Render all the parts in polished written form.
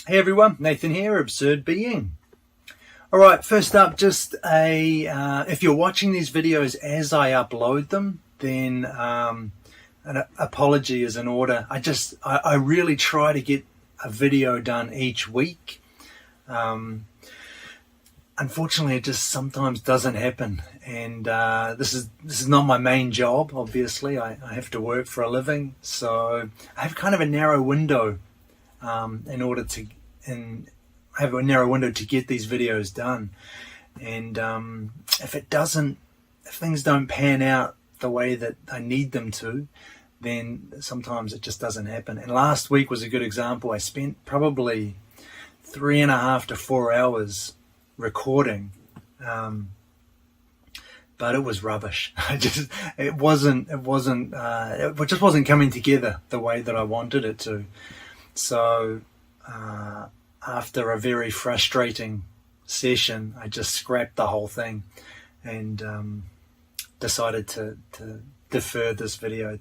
Hey everyone, Nathan here, Absurd Being. Alright, first up, just if you're watching these videos as I upload them, then an apology is in order. I really try to get a video done each week. Unfortunately, it just sometimes doesn't happen, and this is not my main job. Obviously, I have to work for a living, so I have kind of a narrow window to get these videos done. And if things don't pan out the way that I need them to, then sometimes it just doesn't happen. And last week was a good example. I spent probably 3.5 to 4 hours recording, but it was rubbish. It just wasn't coming together the way that I wanted it to. So after a very frustrating session, I just scrapped the whole thing and decided to defer this video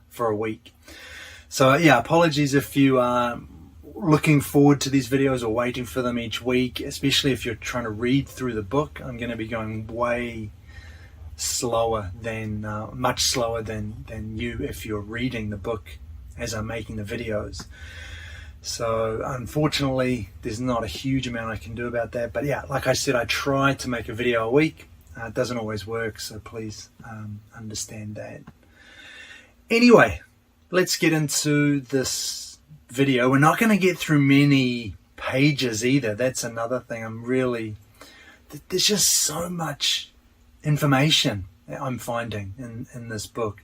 for a week. So yeah, apologies if you are looking forward to these videos or waiting for them each week, especially if you're trying to read through the book. I'm going to be going way slower much slower than you if you're reading the book as I'm making the videos. So unfortunately, there's not a huge amount I can do about that. But yeah, like I said, I try to make a video a week. It doesn't always work, so please understand that. Anyway, let's get into this video. We're not going to get through many pages either. That's another thing. There's just so much information I'm finding in this book.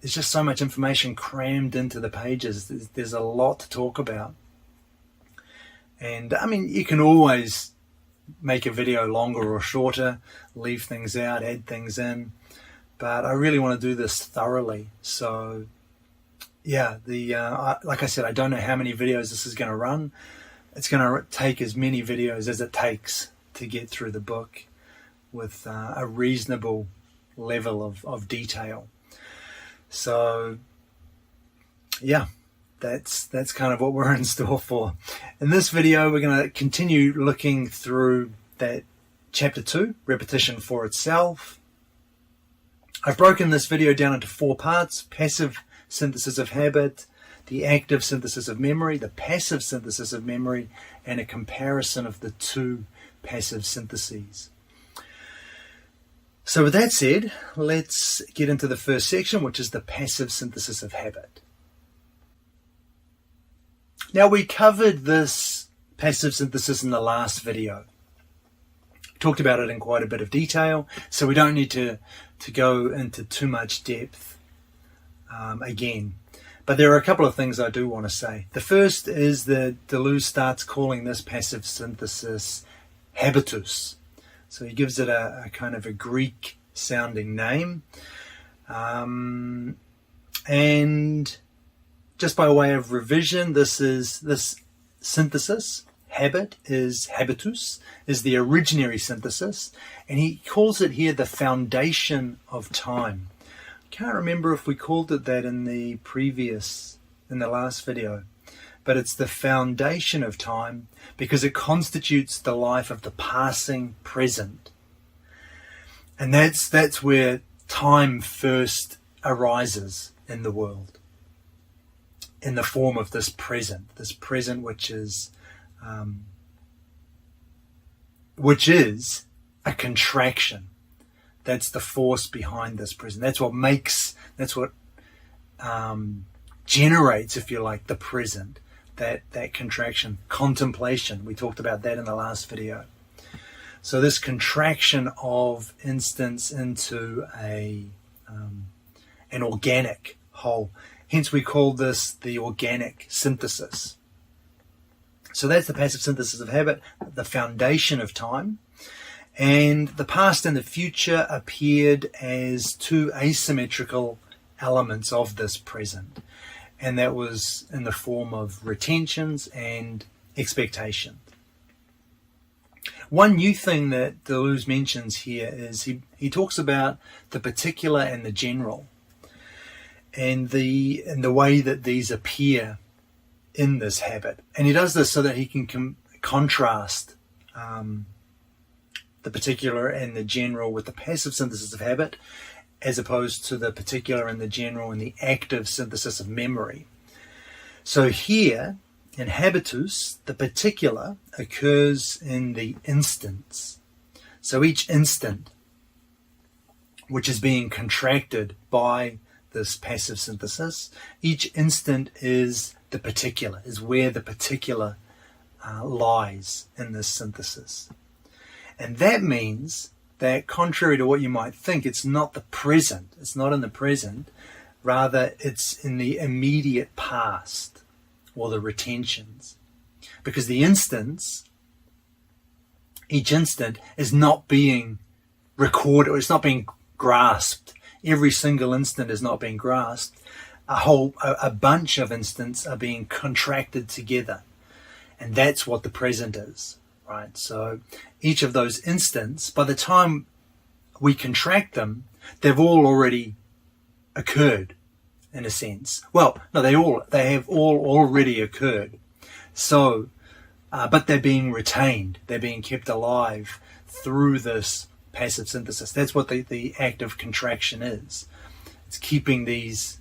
There's just so much information crammed into the pages. There's a lot to talk about. And I mean, you can always make a video longer or shorter, leave things out, add things in. But I really want to do this thoroughly. So yeah, like I said, I don't know how many videos this is going to run. It's going to take as many videos as it takes to get through the book with a reasonable level of detail. So yeah, that's kind of what we're in store for. In this video, we're going to continue looking through that chapter 2, repetition for itself. I've broken this video down into 4 parts: passive synthesis of habit, the active synthesis of memory, the passive synthesis of memory, and a comparison of the 2 passive syntheses. So with that said, let's get into the first section, which is the passive synthesis of habit. Now, we covered this passive synthesis in the last video. Talked about it in quite a bit of detail, so we don't need to go into too much depth again. But there are a couple of things I do want to say. The first is that Deleuze starts calling this passive synthesis habitus. So he gives it a kind of a Greek-sounding name. And just by way of revision, this synthesis, habit, is habitus, is the originary synthesis. And he calls it here the foundation of time. I can't remember if we called it that in the last video. But it's the foundation of time because it constitutes the life of the passing present. And that's where time first arises in the world, in the form of this present which is a contraction. That's the force behind this present. That's what generates, if you like, the present. That contraction, contemplation. We talked about that in the last video. So this contraction of instance into an organic whole. Hence we call this the organic synthesis. So that's the passive synthesis of habit, the foundation of time. And the past and the future appeared as 2 asymmetrical elements of this present. And that was in the form of retentions and expectations. One new thing that Deleuze mentions here is he talks about the particular and the general, and the way that these appear in this habit. And he does this so that he can contrast the particular and the general with the passive synthesis of habit, as opposed to the particular and the general and the active synthesis of memory. So here, in habitus, the particular occurs in the instants. So each instant, which is being contracted by this passive synthesis, each instant is the particular, is where the particular lies in this synthesis. And that means that, contrary to what you might think, it's not the present, it's not in the present, rather it's in the immediate past, or the retentions. Because the instance, each instant, is not being recorded, or it's not being grasped. Every single instant is not being grasped. A bunch of instants are being contracted together. And that's what the present is, right? So each of those instants, by the time we contract them, they've all already occurred, in a sense. Well, no, they have all already occurred. So, but they're being retained. They're being kept alive through this passive synthesis. That's what the act of contraction is. It's keeping these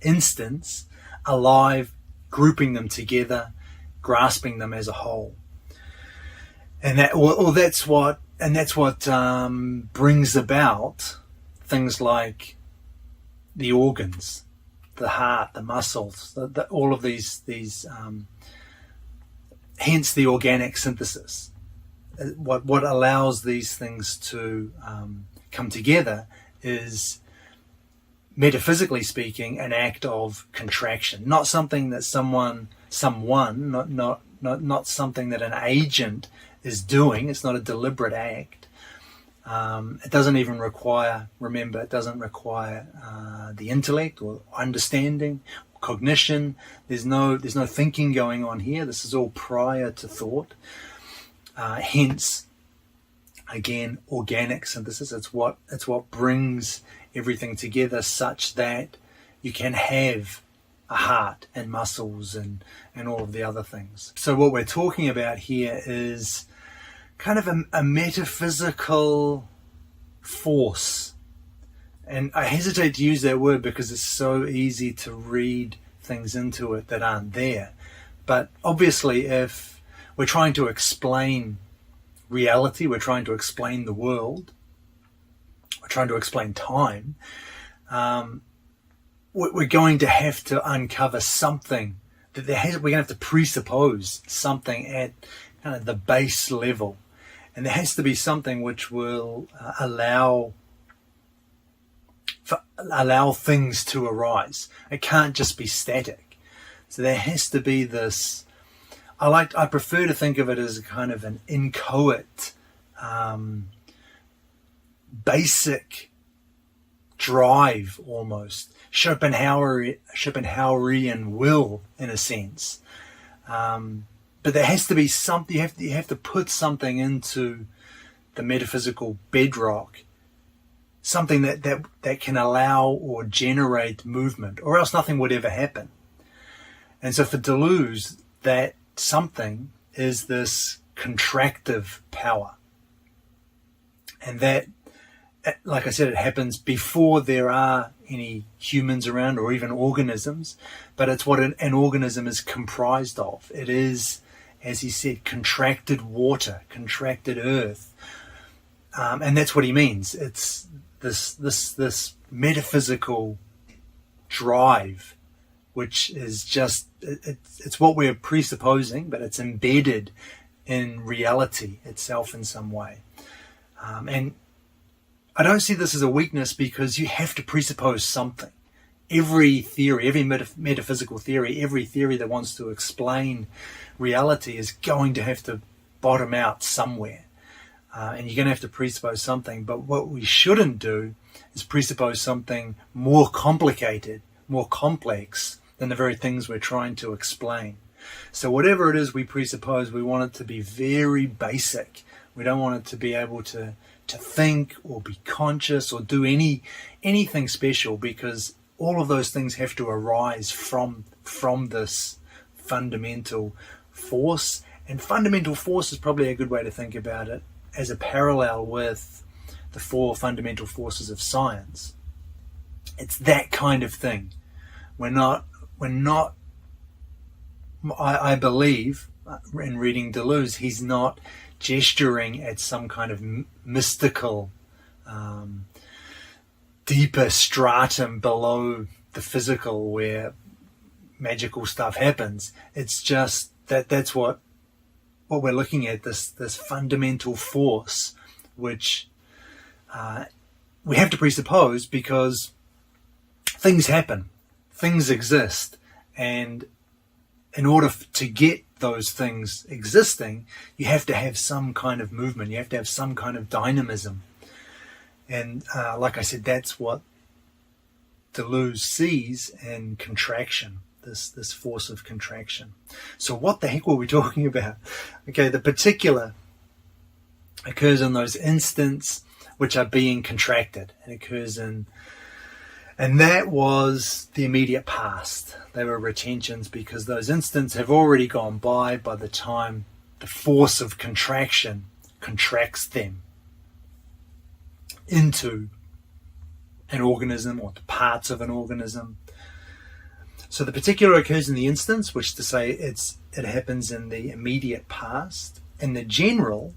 instants alive, grouping them together, grasping them as a whole. And that's what brings about things like the organs, the heart, the muscles, all of these hence the organic synthesis. What allows these things to come together is, metaphysically speaking, an act of contraction, not something that someone, not something that an agent is doing. It's not a deliberate act. It doesn't even require, remember, it doesn't require the intellect or understanding, cognition. There's no thinking going on here. This is all prior to thought. Hence, again, organic synthesis. It's what brings everything together such that you can have a heart and muscles and all of the other things. So what we're talking about here is kind of a metaphysical force. And I hesitate to use that word because it's so easy to read things into it that aren't there. But obviously, if we're trying to explain reality, we're trying to explain the world, we're trying to explain time, we're going to have to uncover something that we're going to have to presuppose something at kind of the base level. And there has to be something which will allow things to arise. It can't just be static. So there has to be this. I prefer to think of it as a kind of an inchoate, basic drive, almost Schopenhauerian will, in a sense. But there has to be something. You have to put something into the metaphysical bedrock, something that can allow or generate movement, or else nothing would ever happen. And so for Deleuze, that something is this contractive power. And that, like I said, it happens before there are any humans around or even organisms, but it's what an organism is comprised of. It is, as he said, contracted water, contracted earth. And that's what he means. It's this metaphysical drive, which is just, it's what we're presupposing, but it's embedded in reality itself in some way. And I don't see this as a weakness, because you have to presuppose something. Every theory, every metaphysical theory, every theory that wants to explain reality is going to have to bottom out somewhere. And you're going to have to presuppose something. But what we shouldn't do is presuppose something more complicated, more complex than the very things we're trying to explain. So whatever it is we presuppose, we want it to be very basic. We don't want it to be able to think or be conscious or do anything special, because all of those things have to arise from from this fundamental force. And fundamental force is probably a good way to think about it as a parallel with the 4 fundamental forces of science. It's that kind of thing. I believe, in reading Deleuze, he's not gesturing at some kind of mystical, deeper stratum below the physical where magical stuff happens. It's just that's what we're looking at, this fundamental force, which we have to presuppose because things happen, things exist, and in order to get those things existing, you have to have some kind of movement, you have to have some kind of dynamism. And like I said, that's what Deleuze sees in contraction, this force of contraction. So what the heck were we talking about? Okay, the particular occurs in those instants which are being contracted. It occurs in, and that was the immediate past. They were retentions because those instants have already gone by the time the force of contraction contracts them into an organism or to parts of an organism. So the particular occurs in the instance, which to say it happens in the immediate past, and the general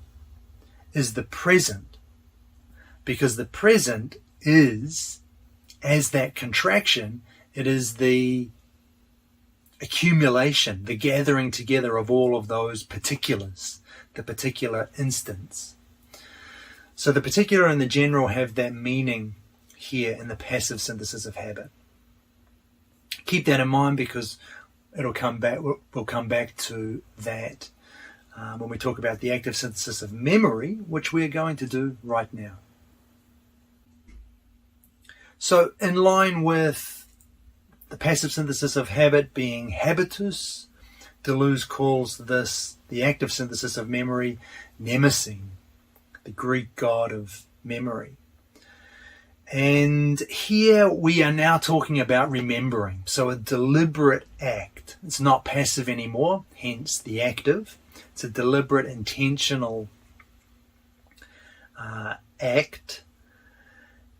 is the present, because the present is, as that contraction, it is the accumulation, the gathering together of all of those particulars, the particular instance. So the particular and the general have that meaning here in the passive synthesis of habit. Keep that in mind because it'll come back. We'll come back to that when we talk about the active synthesis of memory, which we're going to do right now. So in line with the passive synthesis of habit being habitus, Deleuze calls this, the active synthesis of memory, Mnemosyne, the Greek god of memory. And here we are now talking about remembering. So a deliberate act. It's not passive anymore, hence the active. It's a deliberate, intentional act.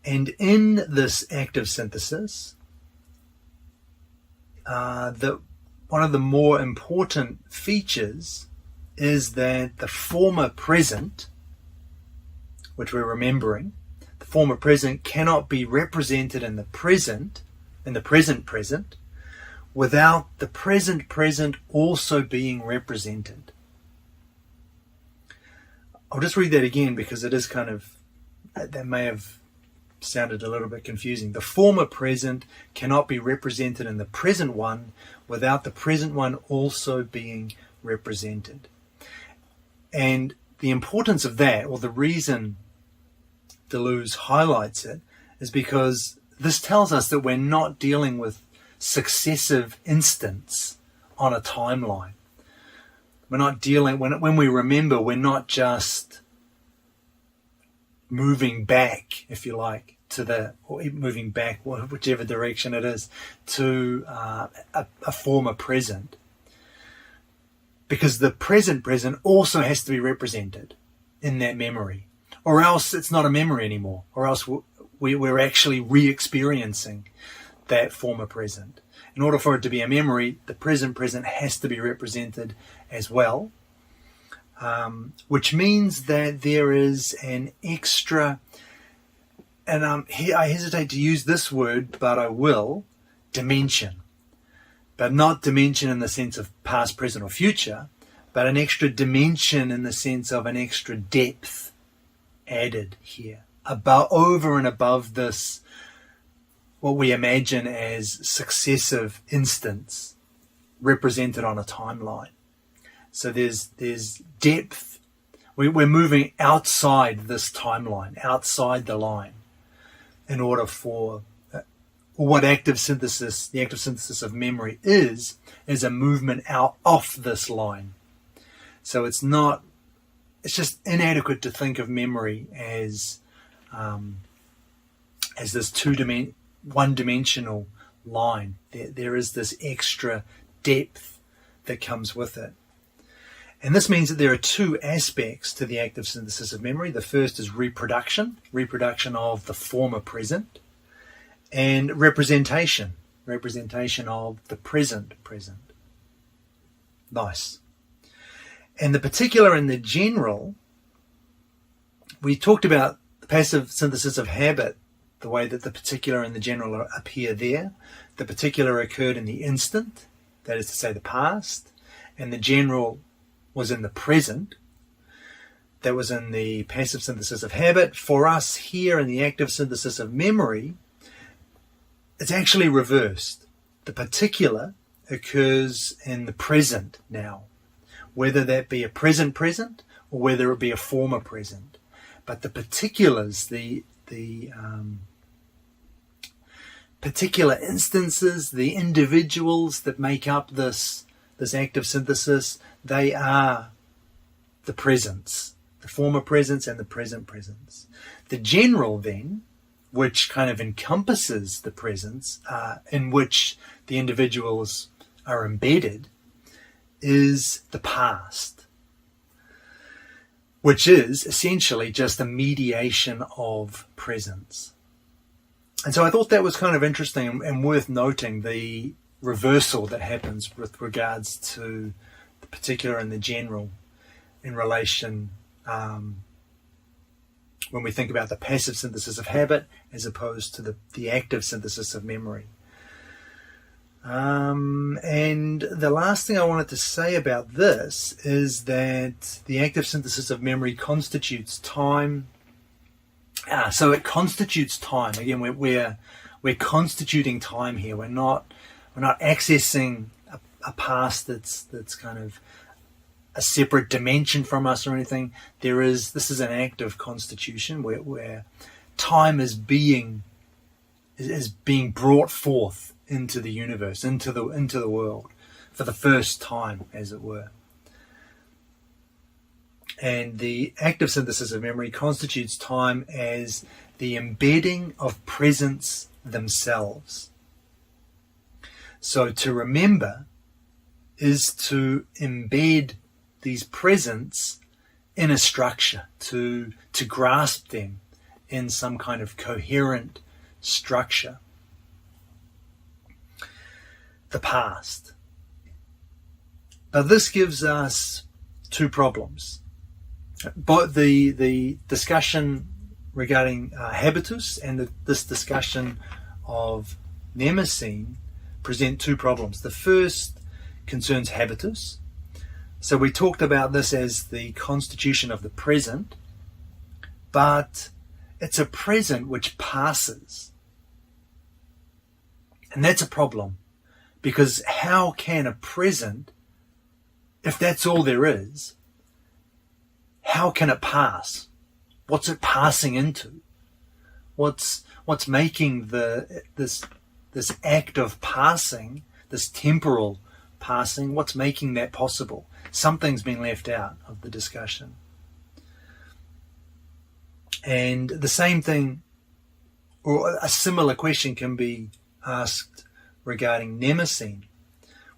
And in this active synthesis, one of the more important features is that the former present, which we're remembering, the former present cannot be represented in the present present, without the present present also being represented. I'll just read that again because it is kind of, that may have sounded a little bit confusing. The former present cannot be represented in the present one without the present one also being represented. And the importance of that, or the reason Deleuze highlights it, is because this tells us that we're not dealing with successive instants on a timeline. We're not dealing, when we remember, we're not just moving back, if you like, or moving back, whichever direction it is, to a former present. Because the present present also has to be represented in that memory. Or else it's not a memory anymore. Or else we're actually re-experiencing that former present. In order for it to be a memory, the present present has to be represented as well. Which means that there is an extra, and here I hesitate to use this word, but I will, dimension. But not dimension in the sense of past, present, or future, but an extra dimension in the sense of an extra depth added here, over and above this, what we imagine as successive instants represented on a timeline. So there's depth. We're moving outside this timeline, outside the line, in order for what the active synthesis of memory is a movement out off this line. So it's just inadequate to think of memory as this one-dimensional line. There is this extra depth that comes with it. And this means that there are two aspects to the active synthesis of memory. The first is reproduction of the former present, and representation of the present. Nice. And the particular and the general, we talked about the passive synthesis of habit, the way that the particular and the general appear there. The particular occurred in the instant, that is to say the past, and the general was in the present. That was in the passive synthesis of habit. For us here in the active synthesis of memory, it's actually reversed. The particular occurs in the present now, whether that be a present or whether it be a former present. But the particulars, the particular instances, the individuals that make up this active synthesis, they are the presents, the former presents and the present presents. The general then, which kind of encompasses the presents, in which the individuals are embedded, is the past, which is essentially just a mediation of presence. And so I thought that was kind of interesting and worth noting, the reversal that happens with regards to the particular and the general in relation when we think about the passive synthesis of habit as opposed to the active synthesis of memory. And the last thing I wanted to say about this is that the active synthesis of memory constitutes time. So it constitutes time. Again, we're constituting time here. We're not accessing a past that's kind of a separate dimension from us or anything. This is an act of constitution where time is being brought forth into the universe, into the world, for the first time, as it were. And the active synthesis of memory constitutes time as the embedding of presence themselves. So to remember is to embed these presents in a structure, to grasp them in some kind of coherent structure. The past. But this gives us two problems. Both the discussion regarding habitus and this discussion of Mnemosyne present two problems. The first concerns habitus. So we talked about this as the constitution of the present, but it's a present which passes. And that's a problem, because how can a present, if that's all there is, how can it pass? What's it passing into? What's making this act of passing, this temporal passing, what's making that possible? Something's been left out of the discussion. And the same thing, or a similar question, can be asked regarding Mnemosyne.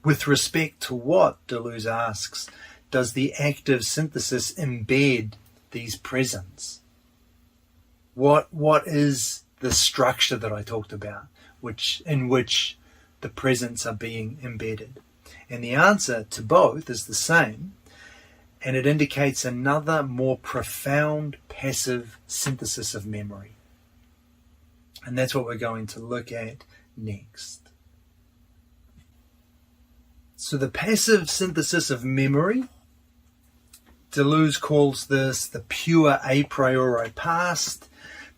With respect to what, Deleuze asks, does the active synthesis embed these presents? What is the structure that I talked about, in which the presents are being embedded? And the answer to both is the same, and it indicates another more profound passive synthesis of memory. And that's what we're going to look at next. So the passive synthesis of memory, Deleuze calls this the pure a priori past,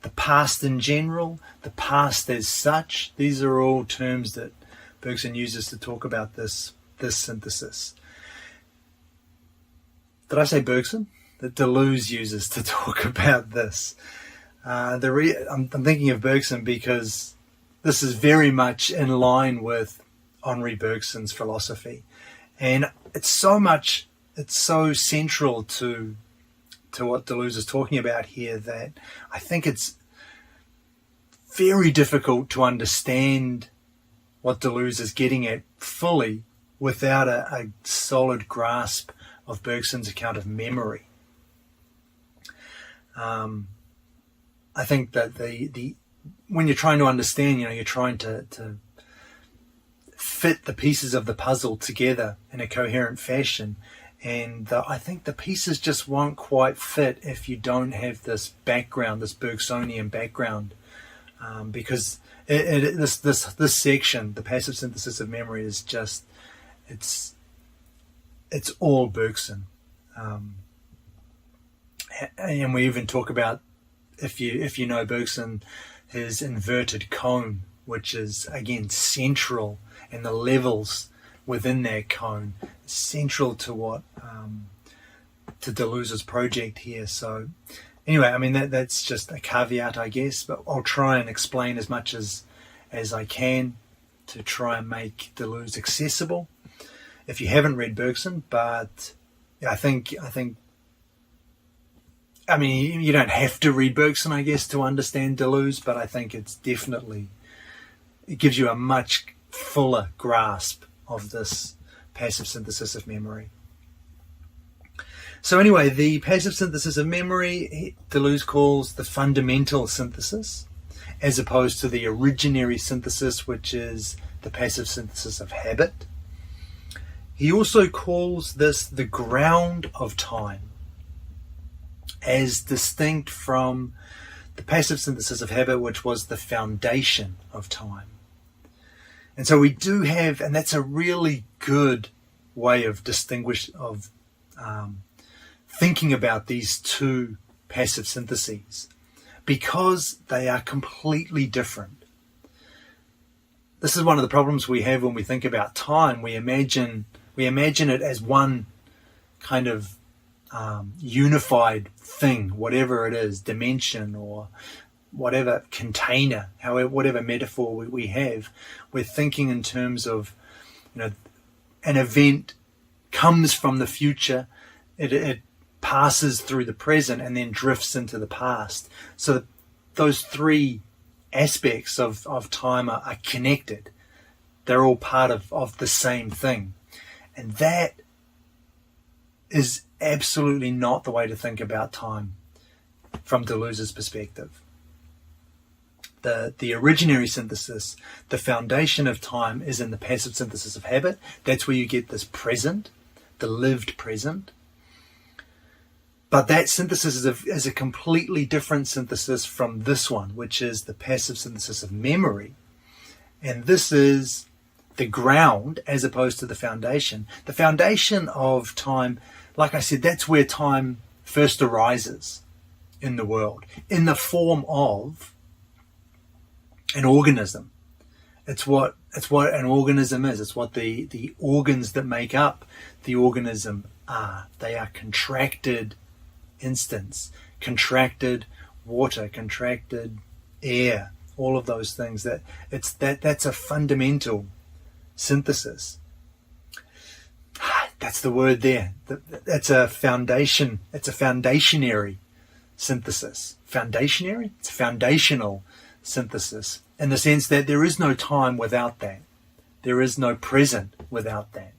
the past in general, the past as such. These are all terms that Bergson uses to talk about this synthesis. Did I say Bergson? That Deleuze uses to talk about this. I'm thinking of Bergson because this is very much in line with Henri Bergson's philosophy, and it's so central to what Deleuze is talking about here that I think it's very difficult to understand what Deleuze is getting at fully without a solid grasp of Bergson's account of memory. I think that the when you're trying to understand, you're trying to fit the pieces of the puzzle together in a coherent fashion. And I think the pieces just won't quite fit if you don't have this background, this Bergsonian background, because this section, the passive synthesis of memory, is just it's all Bergson, and we even talk about, if you know Bergson, his inverted cone, which is again central, and the levels within that cone, central to what to Deleuze's project here. So anyway, I mean that's just a caveat, I guess, but I'll try and explain as much as I can to try and make Deleuze accessible if you haven't read Bergson. But I mean, you don't have to read Bergson, I guess, to understand Deleuze, but I think it gives you a much fuller grasp of this passive synthesis of memory. So anyway, the passive synthesis of memory, Deleuze calls the fundamental synthesis, as opposed to the originary synthesis, which is the passive synthesis of habit. He also calls this the ground of time, as distinct from the passive synthesis of habit, which was the foundation of time. And so we do have, and that's a really good way of thinking about these two passive syntheses, because they are completely different. This is one of the problems we have when we think about time. We imagine it as one kind of unified thing, whatever it is, dimension or whatever container, whatever metaphor we have. We're thinking in terms of, an event comes from the future, it passes through the present and then drifts into the past. So those three aspects of time are connected. They're all part of the same thing. And that is absolutely not the way to think about time from Deleuze's perspective. The originary synthesis, the foundation of time, is in the passive synthesis of habit. That's where you get this present, the lived present. But that synthesis is a completely different synthesis from this one, which is the passive synthesis of memory. And this is the ground as opposed to the foundation. The foundation of time, like I said, that's where time first arises in the world, in the form of an organism. It's what an organism is. It's what the organs that make up the organism are. They are contracted instants, contracted water, contracted air, all of those things. That's a fundamental synthesis. That's the word there. That's a foundation. It's a foundationary synthesis. Foundationary? It's a foundational synthesis, in the sense that there is no time without that. There is no present without that.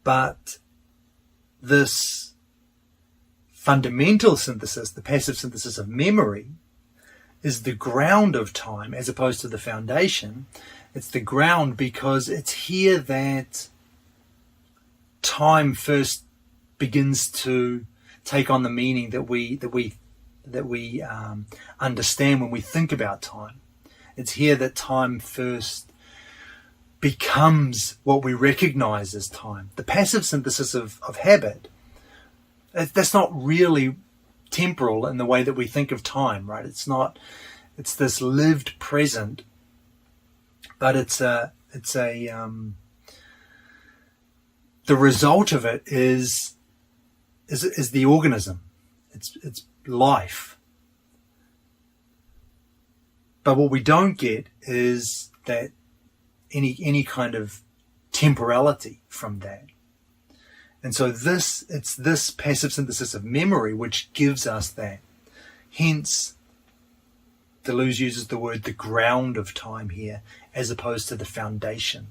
But this fundamental synthesis, the passive synthesis of memory, is the ground of time as opposed to the foundation. It's the ground because it's here that time first begins to take on the meaning that we understand when we think about time. It's here that time first becomes what we recognize as time. The passive synthesis of habit, that's not really temporal in the way that we think of time, right? It's this lived present, but the result of it is the organism. It's life. But what we don't get is that any kind of temporality from that. And so it's this passive synthesis of memory which gives us that. Hence, Deleuze uses the word the ground of time here, as opposed to the foundation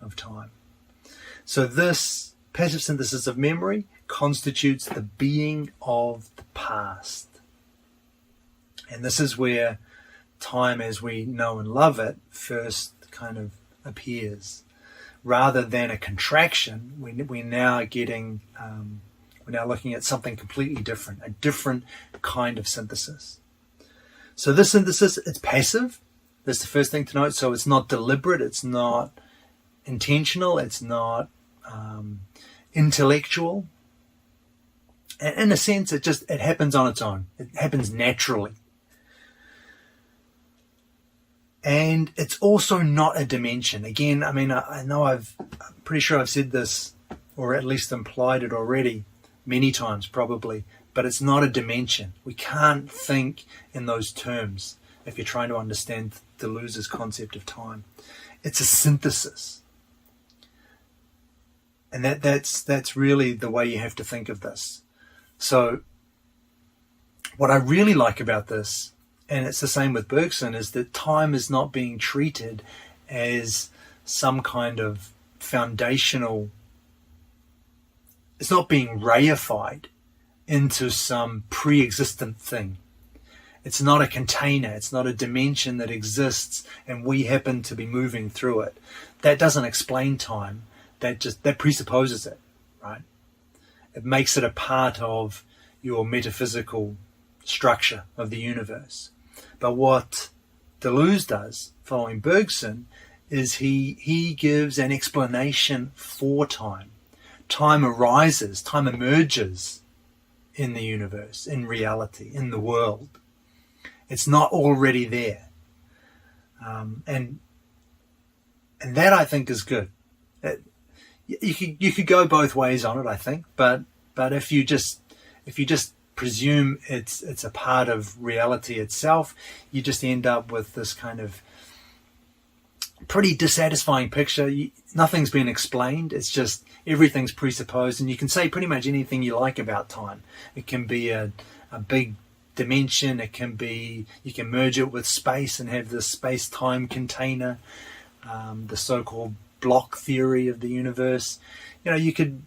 of time. So this passive synthesis of memory constitutes the being of the past. And this is where time as we know and love it first kind of appears. Rather than a contraction, we're now getting, we're now looking at something completely different, a different kind of synthesis. So this synthesis, it's passive. That's the first thing to note. So it's not deliberate, it's not intentional, it's not intellectual. And in a sense, it happens on its own. It happens naturally. And it's also not a dimension. Again, I mean, I know I'm pretty sure I've said this, or at least implied it already, many times probably, but it's not a dimension. We can't think in those terms if you're trying to understand Deleuze's concept of time. It's a synthesis. And that's really the way you have to think of this. So what I really like about this, and it's the same with Bergson, is that time is not being treated as some kind of foundational, it's not being reified into some pre-existent thing. It's not a container, it's not a dimension that exists and we happen to be moving through it. That doesn't explain time, that presupposes it, right? It makes it a part of your metaphysical structure of the universe. But what Deleuze does, following Bergson, is he gives an explanation for time. Time arises, time emerges in the universe, in reality, in the world. It's not already there. And that, I think, is good. You could go both ways on it, I think, but if you just presume it's a part of reality itself, you just end up with this kind of pretty dissatisfying picture. Nothing's been explained. It's just everything's presupposed, and you can say pretty much anything you like about time. It can be a big dimension. It can be, you can merge it with space and have this space-time container, the so-called block theory of the universe. You know, you could,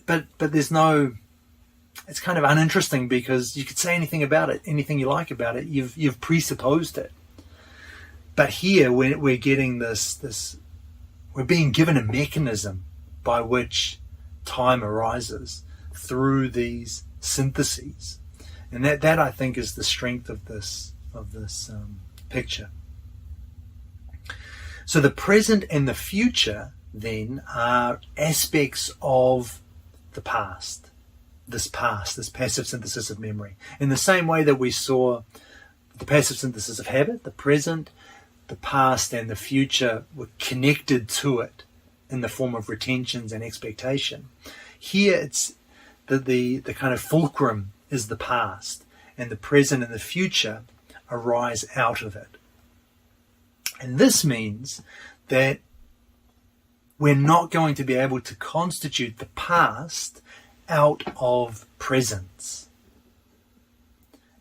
but there's no. It's kind of uninteresting because you could say anything about it, anything you like about it. You've presupposed it. But here we're getting this. We're being given a mechanism by which time arises through these syntheses, and that I think is the strength of this picture. So the present and the future then are aspects of the past. This passive synthesis of memory. In the same way that we saw the passive synthesis of habit, the present, the past, and the future were connected to it in the form of retentions and expectation. Here it's the kind of fulcrum is the past, and the present and the future arise out of it. And this means that we're not going to be able to constitute the past out of presence.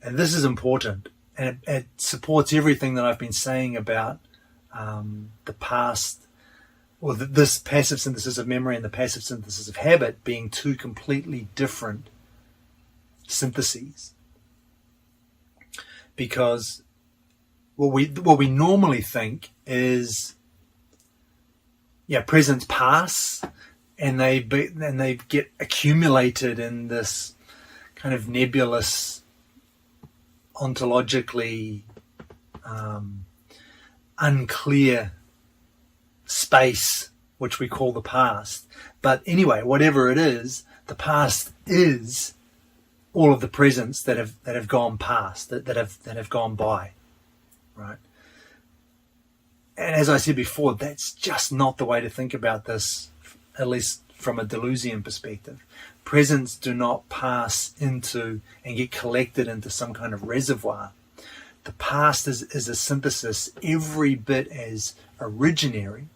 And this is important, and it supports everything that I've been saying about the past, or this passive synthesis of memory and the passive synthesis of habit being two completely different syntheses. Because what we normally think is, presents pass, and they get accumulated in this kind of nebulous, ontologically unclear space, which we call the past. But anyway, whatever it is, the past is all of the presents that have gone past, that have gone by, right? And as I said before, that's just not the way to think about this, at least from a Deleuzian perspective. Presents do not pass into and get collected into some kind of reservoir. The past is a synthesis every bit as originary,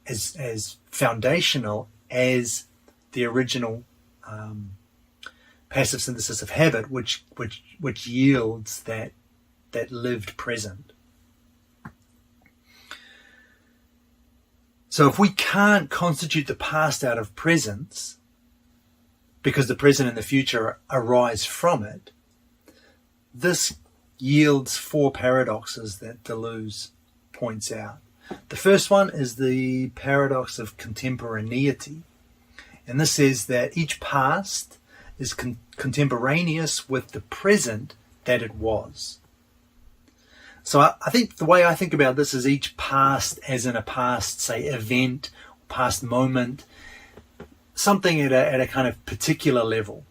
as foundational as the original passive synthesis of habit, which yields that that lived present. So if we can't constitute the past out of presence, because the present and the future arise from it, this yields four paradoxes that Deleuze points out. The first one is the paradox of contemporaneity. And this says that each past is contemporaneous with the present that it was. So I think the way I think about this is each past as in a past, say, event, past moment, something at a kind of particular level.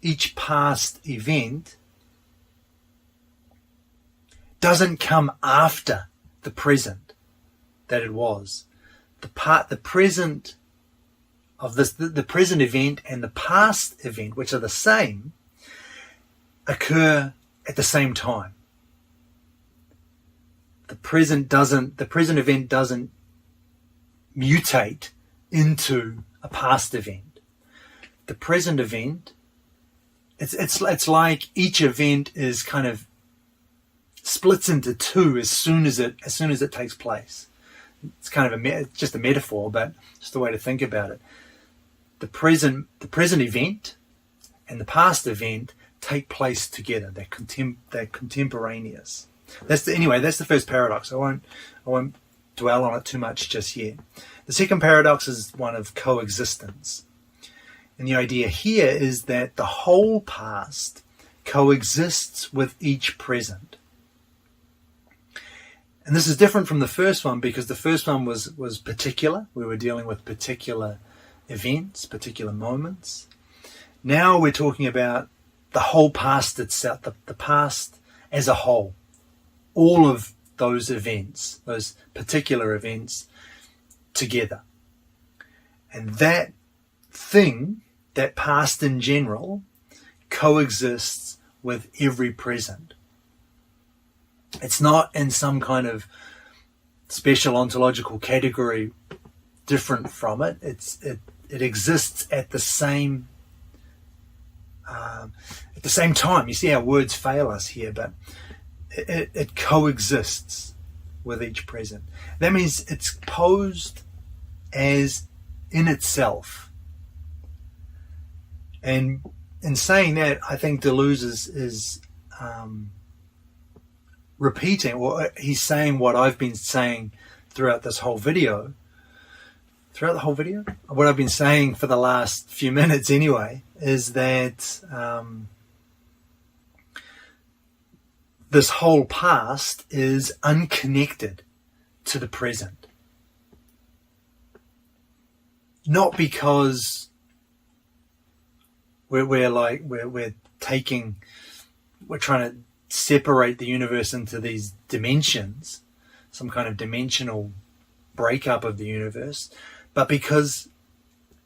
Each past event doesn't come after the present that it was. The present of this, the present event and the past event, which are the same, occur at the same time. The present event doesn't mutate into a past event. The present event, it's like each event is kind of splits into two as soon as it takes place. It's kind of just a metaphor, but just a way to think about it. The present event and the past event take place together. They're contemporaneous. That's the first paradox. I won't dwell on it too much just yet. The second paradox is one of coexistence. And the idea here is that the whole past coexists with each present. And this is different from the first one because the first one was particular. We were dealing with particular events, particular moments. Now we're talking about the whole past itself, the past as a whole. All of those events, those particular events together. And that thing, that past in general, coexists with every present. It's not in some kind of special ontological category different from it. It exists at the same time. You see how words fail us here, but it coexists with each present. That means it's posed as in itself. And in saying that, I think Deleuze is repeating, or he's saying what I've been saying throughout this whole video. Throughout the whole video? What I've been saying for the last few minutes anyway, is that this whole past is unconnected to the present. Not because we're trying to separate the universe into these dimensions, some kind of dimensional breakup of the universe, but because,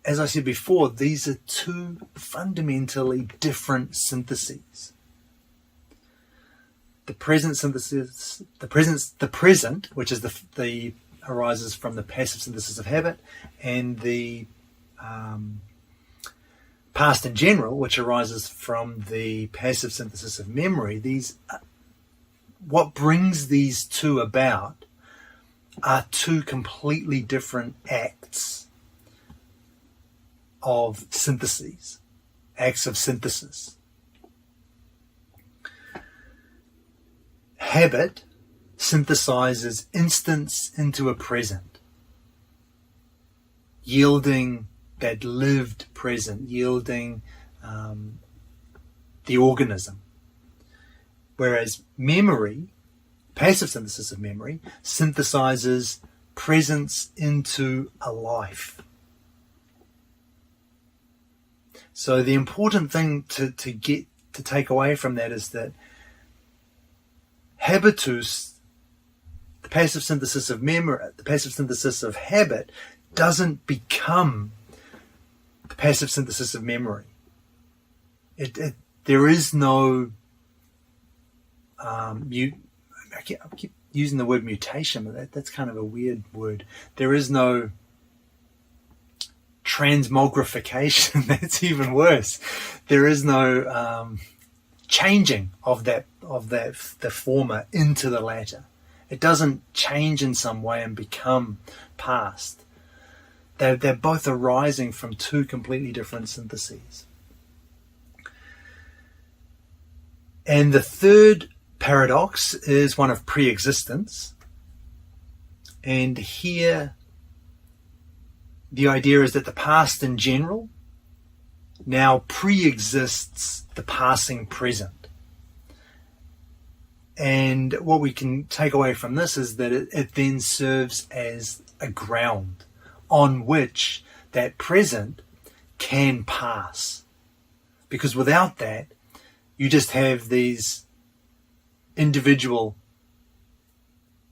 as I said before, these are two fundamentally different syntheses. The present synthesis, the present, which is the arises from the passive synthesis of habit, and the past in general, which arises from the passive synthesis of memory. What brings these two about are two completely different acts of syntheses, acts of synthesis. Habit synthesizes instance into a present, yielding that lived present, yielding the organism. Whereas memory, passive synthesis of memory, synthesizes presence into a life. So the important thing to take away from that is that habitus, the passive synthesis of memory, the passive synthesis of habit, doesn't become the passive synthesis of memory. There is no I keep using the word mutation, but that's kind of a weird word. There is no transmogrification. That's even worse. There is no changing of the former into the latter. It doesn't change in some way and become past. They're both arising from two completely different syntheses. And the third paradox is one of pre-existence. And here the idea is that the past in general now pre-exists the passing present. And what we can take away from this is that it then serves as a ground on which that present can pass. Because without that, you just have these individual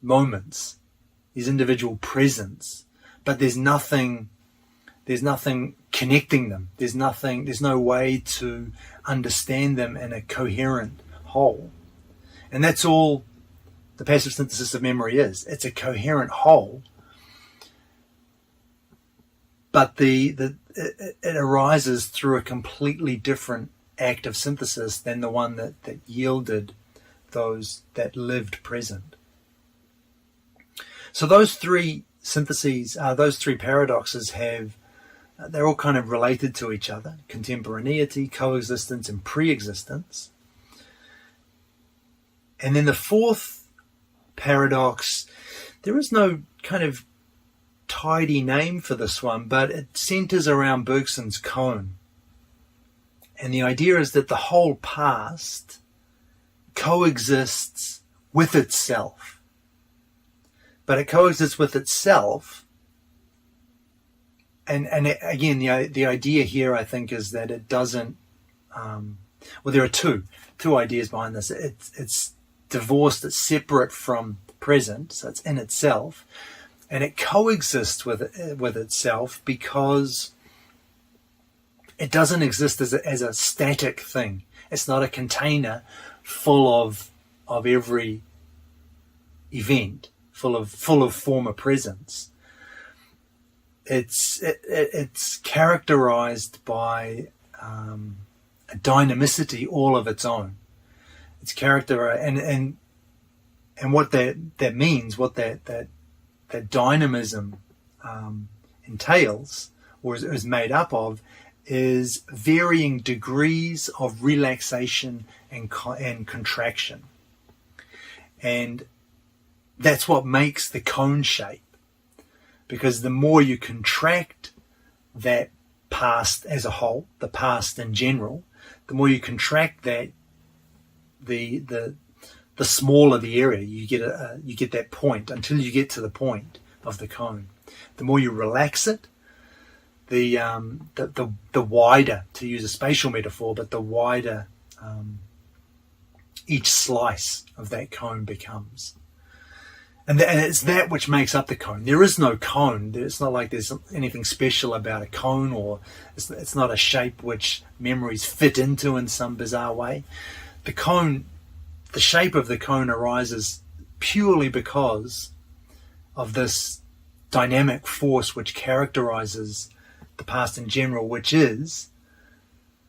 moments, these individual presents, but there's nothing connecting them. There's no way to understand them in a coherent whole. And that's all the passive synthesis of memory is. It's a coherent whole, but it arises through a completely different act of synthesis than the one that yielded those that lived present. So those three syntheses, those three paradoxes they're all kind of related to each other: contemporaneity, coexistence, and pre-existence. And then the fourth paradox, there is no kind of tidy name for this one, but it centers around Bergson's cone. And the idea is that the whole past coexists with itself. But it coexists with itself. And again, the idea here, I think, is that it doesn't... there are two ideas behind this. It's divorced, it's separate from the present, so it's in itself. And it coexists with itself because it doesn't exist as a static thing. It's not a container full of every event, full of former presence. It's characterized by a dynamicity all of its own. It's character and what that means, what that dynamism entails, or is made up of, is varying degrees of relaxation and contraction. And that's what makes the cone shape. Because the more you contract that past as a whole, the past in general, the more you contract that, the smaller the area you get that point, until you get to the point of the cone. The more you relax it, the wider, to use a spatial metaphor, but the wider each slice of that cone becomes. And it's that which makes up the cone. There is no cone. It's not like there's anything special about a cone, or it's not a shape which memories fit into in some bizarre way. The shape of the cone arises purely because of this dynamic force which characterizes the past in general, which is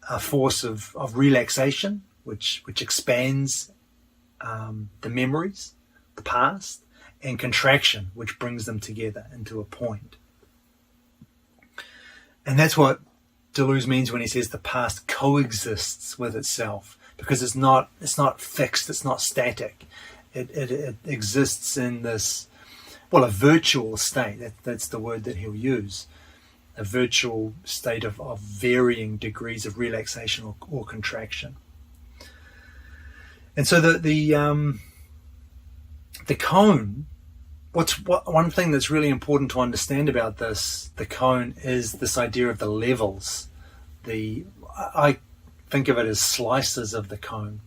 a force of relaxation, which expands the memories, the past, and contraction, which brings them together into a point. And that's what Deleuze means when he says the past coexists with itself, because it's not fixed, it's not static. It exists in this, a virtual state. That's the word that he'll use. A virtual state of varying degrees of relaxation or contraction. And so the cone, one thing that's really important to understand about the cone, is this idea of the levels. I think of it as slices of the cone.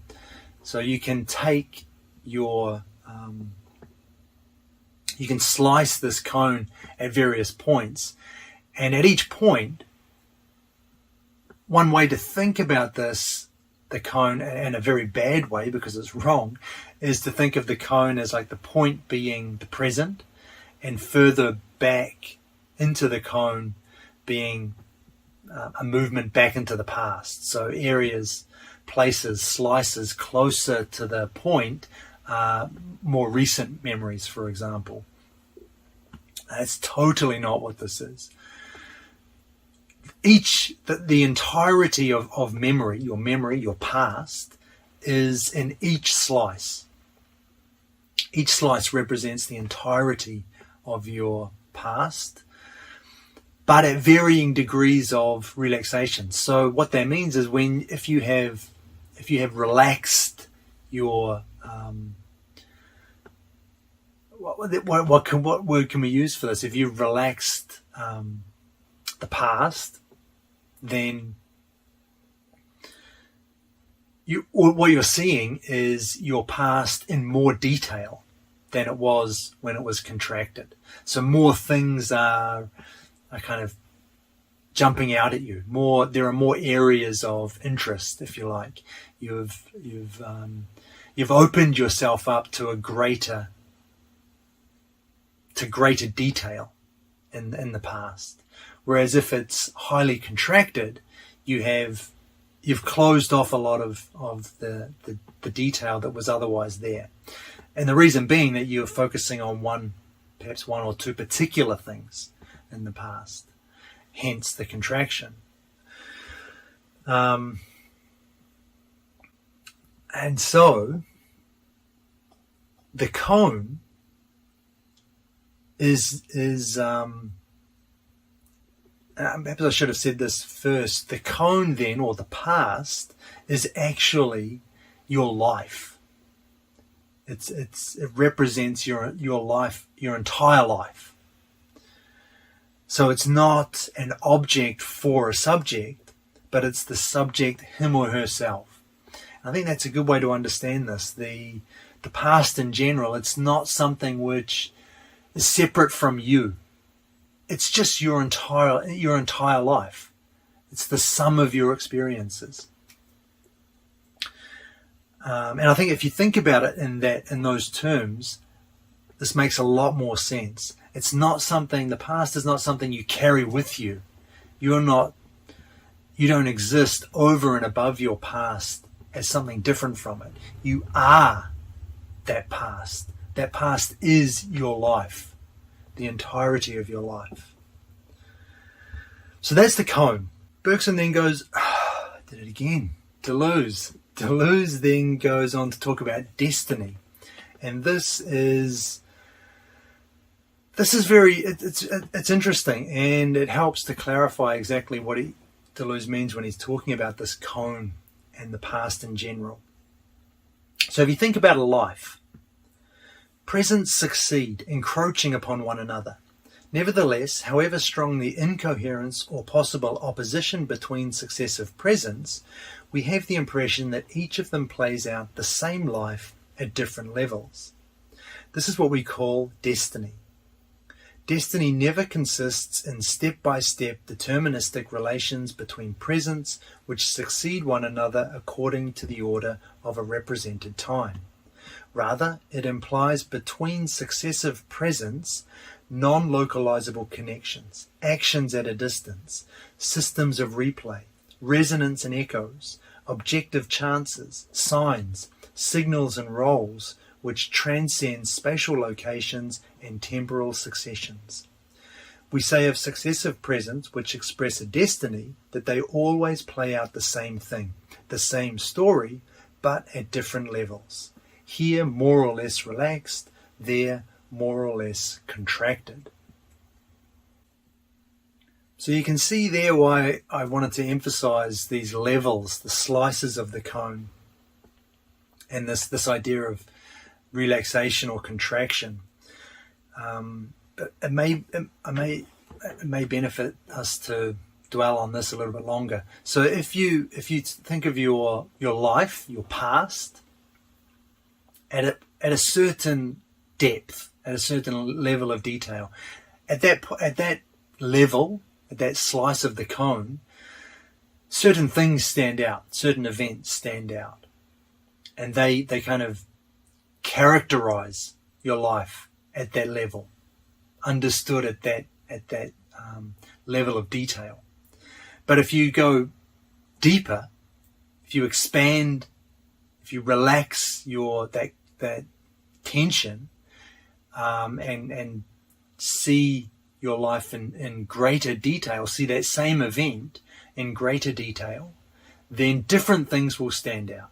So you can take you can slice this cone at various points, and at each point, one way to think about the cone, and a very bad way because it's wrong, is to think of the cone as like the point being the present, and further back into the cone being a movement back into the past. So areas places, slices closer to the point, more recent memories, for example. That's totally not what this is. The entirety of memory, your past, is in each slice. Each slice represents the entirety of your past, but at varying degrees of relaxation. So what that means is if you have relaxed your what word can we use for this? If you've relaxed the past, then what you're seeing is your past in more detail than it was when it was contracted. So more things are kind of jumping out at you. There are more areas of interest, if you like. You've opened yourself up to greater detail in the past. Whereas if it's highly contracted, you've closed off a lot of the detail that was otherwise there. And the reason being that you're focusing on perhaps one or two particular things in the past, hence the contraction. And so the cone is perhaps I should have said this first. The cone then, or the past, is actually your life. It represents your life, your entire life. So it's not an object for a subject, but it's the subject, him or herself. I think that's a good way to understand this. The past in general, it's not something which is separate from you. It's just your entire life. It's the sum of your experiences. And I think if you think about it in those terms, this makes a lot more sense. The past is not something you carry with you. You don't exist over and above your past as something different from it. You are that past. That past is your life, the entirety of your life. So that's the cone. Bergson then goes, I did it again. Deleuze then goes on to talk about destiny. And this is it's interesting, and it helps to clarify exactly what Deleuze means when he's talking about this cone and the past in general. So if you think about a life, presents succeed, encroaching upon one another. Nevertheless, however strong the incoherence or possible opposition between successive presents, we have the impression that each of them plays out the same life at different levels. This is what we call destiny. Destiny never consists in step-by-step deterministic relations between presents which succeed one another according to the order of a represented time. Rather, it implies between successive presents non-localizable connections, actions at a distance, systems of replay, resonance and echoes, objective chances, signs, signals and roles, which transcend spatial locations and temporal successions. We say of successive presents which express a destiny that they always play out the same thing, the same story, but at different levels. Here more or less relaxed, there more or less contracted. So you can see there why I wanted to emphasize these levels, the slices of the cone, and this idea of relaxation or contraction. But it may benefit us to dwell on this a little bit longer. So if you think of your life, your past, at a certain depth, at a certain level of detail, at that level, at that slice of the cone, certain things stand out, certain events stand out, and they kind of characterize your life at that level, understood at that level of detail. But if you go deeper, if you expand, if you relax that tension, and see your life in greater detail, see that same event in greater detail, then different things will stand out.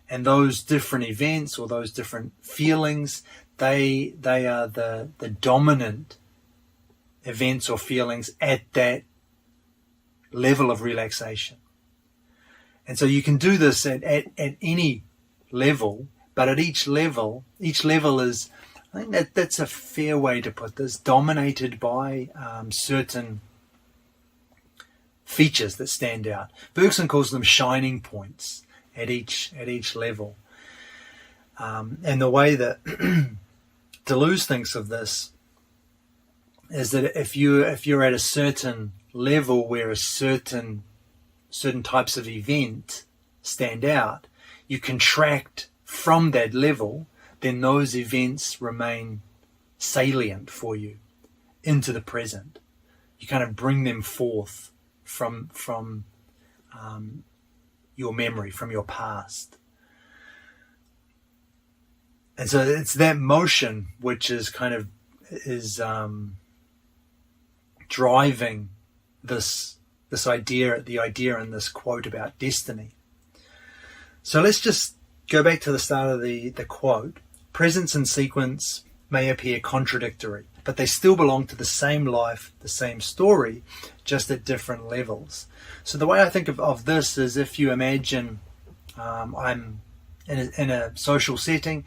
And those different events or those different feelings, they are the dominant events or feelings at that level of relaxation. And so you can do this at any level, but at each level is, I think that's a fair way to put this, dominated by certain features that stand out. Bergson calls them shining points at each level. And the way that Deleuze thinks of this is that if you're at a certain level where a certain types of event stand out, you contract from that level, then those events remain salient for you into the present. You kind of bring them forth from your memory, from your past. And so it's that motion which is driving this idea, the idea in this quote about destiny. So let's just go back to the start of the quote. Presence and sequence may appear contradictory, but they still belong to the same life, the same story, just at different levels. So the way I think of this is, if you imagine I'm in a social setting,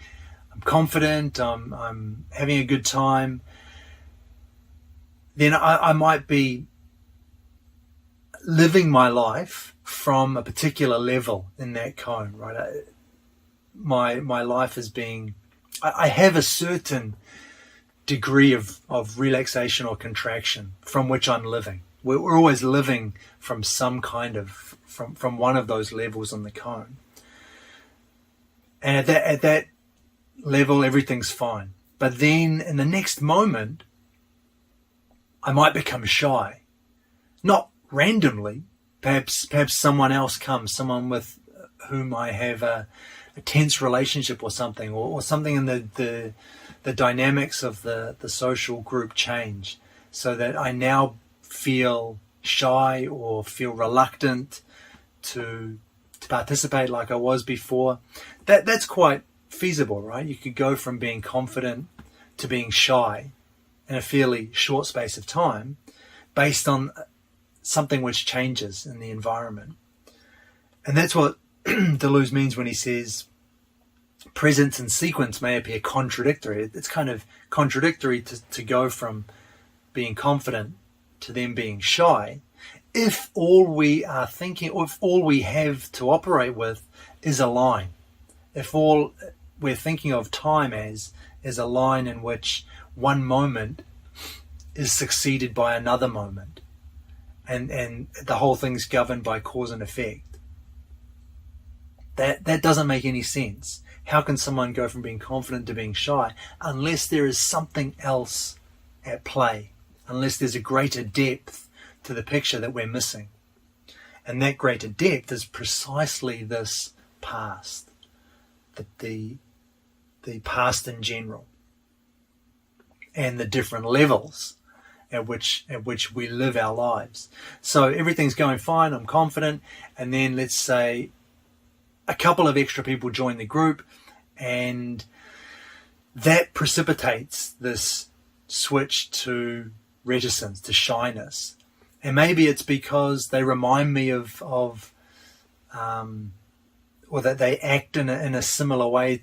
I'm confident, I'm having a good time, then I might be living my life from a particular level in that cone, right? My life is being, I have a certain degree of relaxation or contraction from which I'm living. We're always living from some kind of, from one of those levels on the cone. And at that level, everything's fine. But then in the next moment, I might become shy. Not randomly. Perhaps someone else comes, someone with whom I have a tense relationship or something, or something in the dynamics of the social group change, so that I now feel shy or feel reluctant to participate like I was before. That's quite feasible, right? You could go from being confident to being shy in a fairly short space of time, based on something which changes in the environment. And that's what Deleuze means when he says presence and sequence may appear contradictory. It's kind of contradictory to go from being confident to then being shy, if all we are thinking, or if all we have to operate with is a line. If all we're thinking of time as a line in which one moment is succeeded by another moment, and the whole thing's governed by cause and effect. That doesn't make any sense. How can someone go from being confident to being shy unless there is something else at play, unless there's a greater depth to the picture that we're missing? And that greater depth is precisely this past, the past in general, and the different levels at which we live our lives. So everything's going fine, I'm confident, and then let's say a couple of extra people join the group, and that precipitates this switch to reticence, to shyness. And maybe it's because they remind me of or that they act in a similar way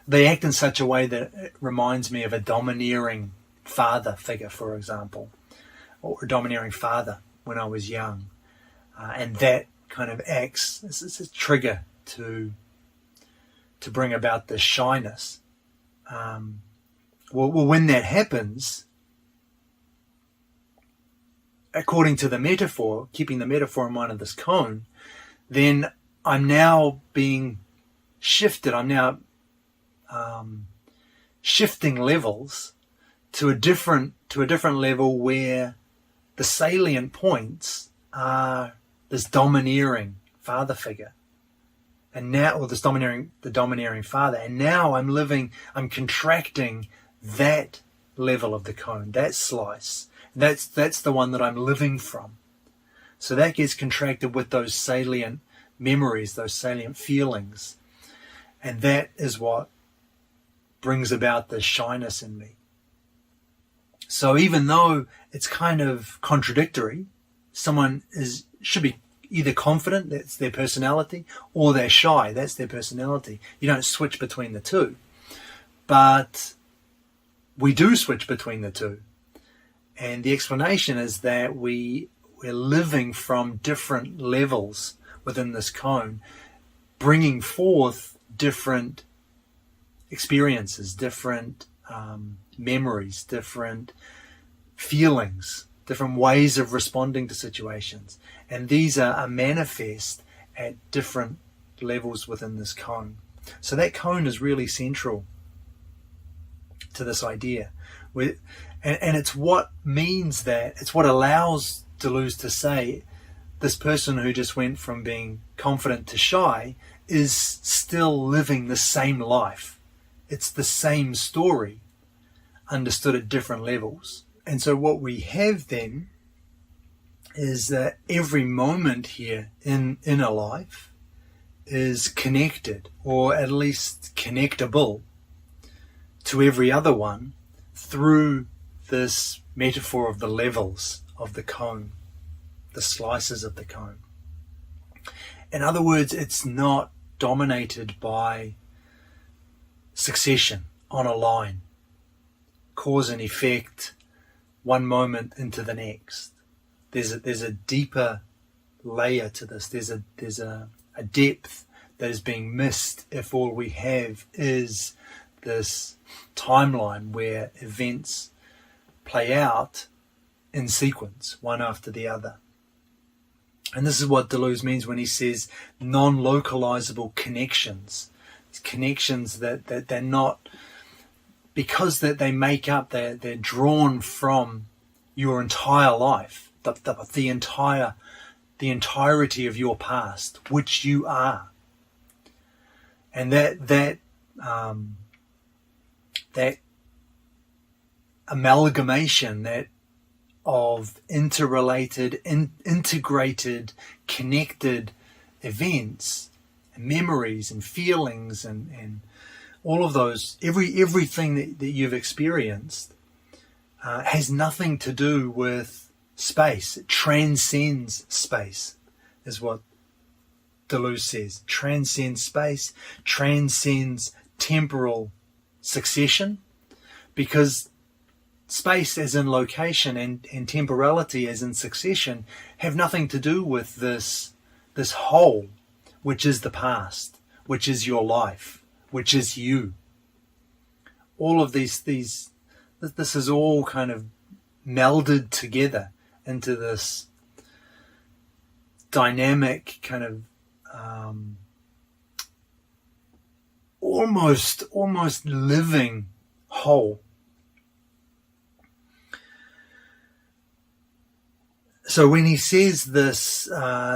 they act in such a way that it reminds me of a domineering father figure, for example, or a domineering father when I was young. And that kind of acts as a trigger to bring about this shyness. Well, when that happens, according to the metaphor, keeping the metaphor in mind of this cone, then I'm now being shifted. I'm now shifting levels to a different level where the salient points are this domineering father figure, and now, or the domineering father, and now I'm contracting that level of the cone, that slice. That's the one that I'm living from. So that gets contracted with those salient memories, those salient feelings, and that is what brings about the shyness in me. So even though it's kind of contradictory, someone should be either confident, that's their personality, or they're shy, that's their personality. You don't switch between the two. But we do switch between the two. And the explanation is that we're living from different levels within this cone, bringing forth different experiences, different memories, different feelings, different ways of responding to situations. And these are manifest at different levels within this cone. So that cone is really central to this idea. And it's what means that, it's what allows Deleuze to say this person who just went from being confident to shy is still living the same life. It's the same story, understood at different levels. And so what we have then is that every moment here in a life is connected, or at least connectable, to every other one through this metaphor of the levels of the cone, the slices of the cone. In other words, it's not dominated by succession on a line, cause and effect, one moment into the next. There's a deeper layer to this. There's a depth that is being missed if all we have is this timeline where events play out in sequence, one after the other. And this is what Deleuze means when he says non-localizable connections. It's connections that they're not, because that they make up, they're drawn from your entire life, the entirety of your past, which you are. And that amalgamation, that of interrelated, integrated, connected events, and memories and feelings and all of those, everything that you've experienced has nothing to do with space. It transcends space, is what Deleuze says. Transcends space, transcends temporal succession, because space as in location and temporality as in succession have nothing to do with this whole, which is the past, which is your life, which is you. All of this is all kind of melded together into this dynamic kind of almost living whole. So when he says this,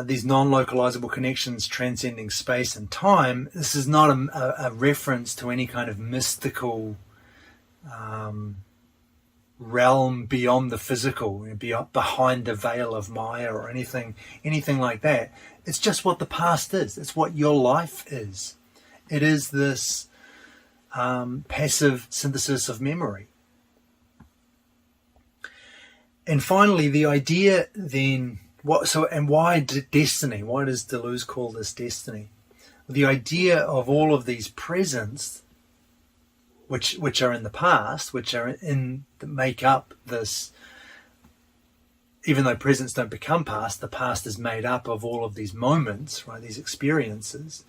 these non-localizable connections transcending space and time, this is not a reference to any kind of mystical realm beyond the physical, behind the veil of Maya or anything like that. It's just what the past is. It's what your life is. It is this passive synthesis of memory. And finally, the idea then, why destiny? Why does Deleuze call this destiny? The idea of all of these presents, which are in the past, that make up this, even though presents don't become past, the past is made up of all of these moments, right? These experiences.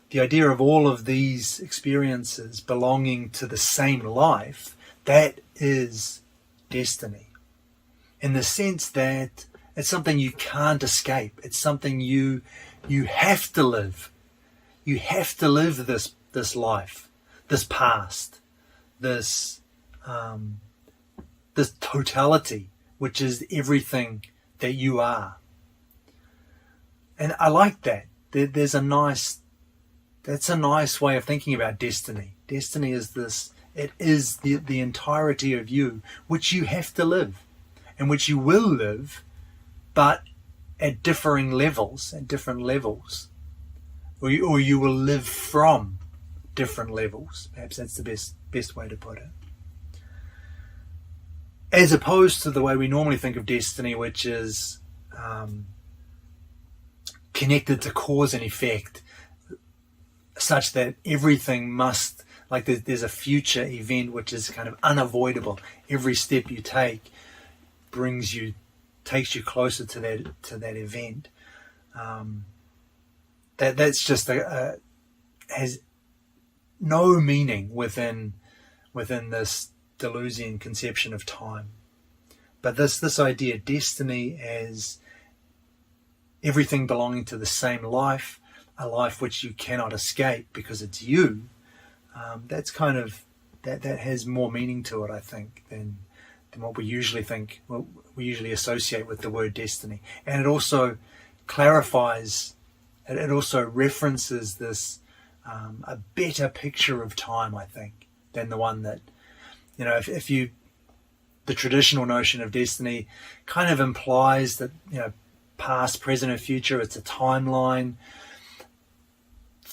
The idea of all of these experiences belonging to the same life, that is destiny. In the sense that it's something you can't escape. It's something you have to live. You have to live this life, this past, this totality, which is everything that you are. And I like that. there's that's a nice way of thinking about destiny. Destiny is this, it is the entirety of you, which you have to live, and which you will live, but at differing levels, at different levels. Or you will live from different levels. Perhaps that's the best way to put it. As opposed to the way we normally think of destiny, which is connected to cause and effect, such that everything must, like there's a future event which is kind of unavoidable. Every step you take takes you closer to that event. That's just has no meaning within this Deleuzean conception of time. But this idea, destiny, as everything belonging to the same life, a life which you cannot escape because it's you, that's kind of that has more meaning to it, I think, than what we usually think, what we usually associate with the word destiny. And it also clarifies, it also references this a better picture of time, I think, than the one that, if you, the traditional notion of destiny kind of implies that, past, present, and future, it's a timeline.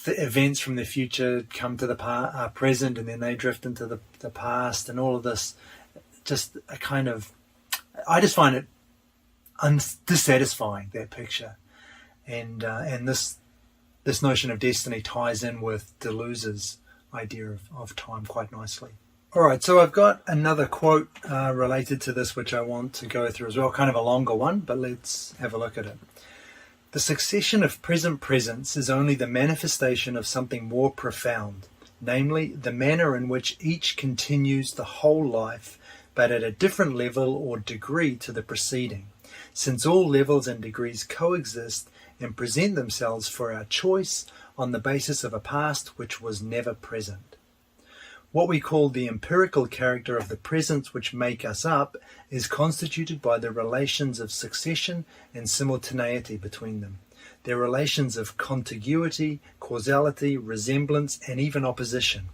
The events from the future come to the present, and then they drift into the past, and all of this, just a kind of, I just find it dissatisfying, that picture. And this notion of destiny ties in with Deleuze's idea of time quite nicely. All right, so I've got another quote related to this which I want to go through as well, kind of a longer one, but let's have a look at it. The succession of present presents is only the manifestation of something more profound, namely the manner in which each continues the whole life, but at a different level or degree to the preceding, since all levels and degrees coexist and present themselves for our choice on the basis of a past which was never present. What we call the empirical character of the presents which make us up is constituted by the relations of succession and simultaneity between them, their relations of contiguity, causality, resemblance, and even opposition.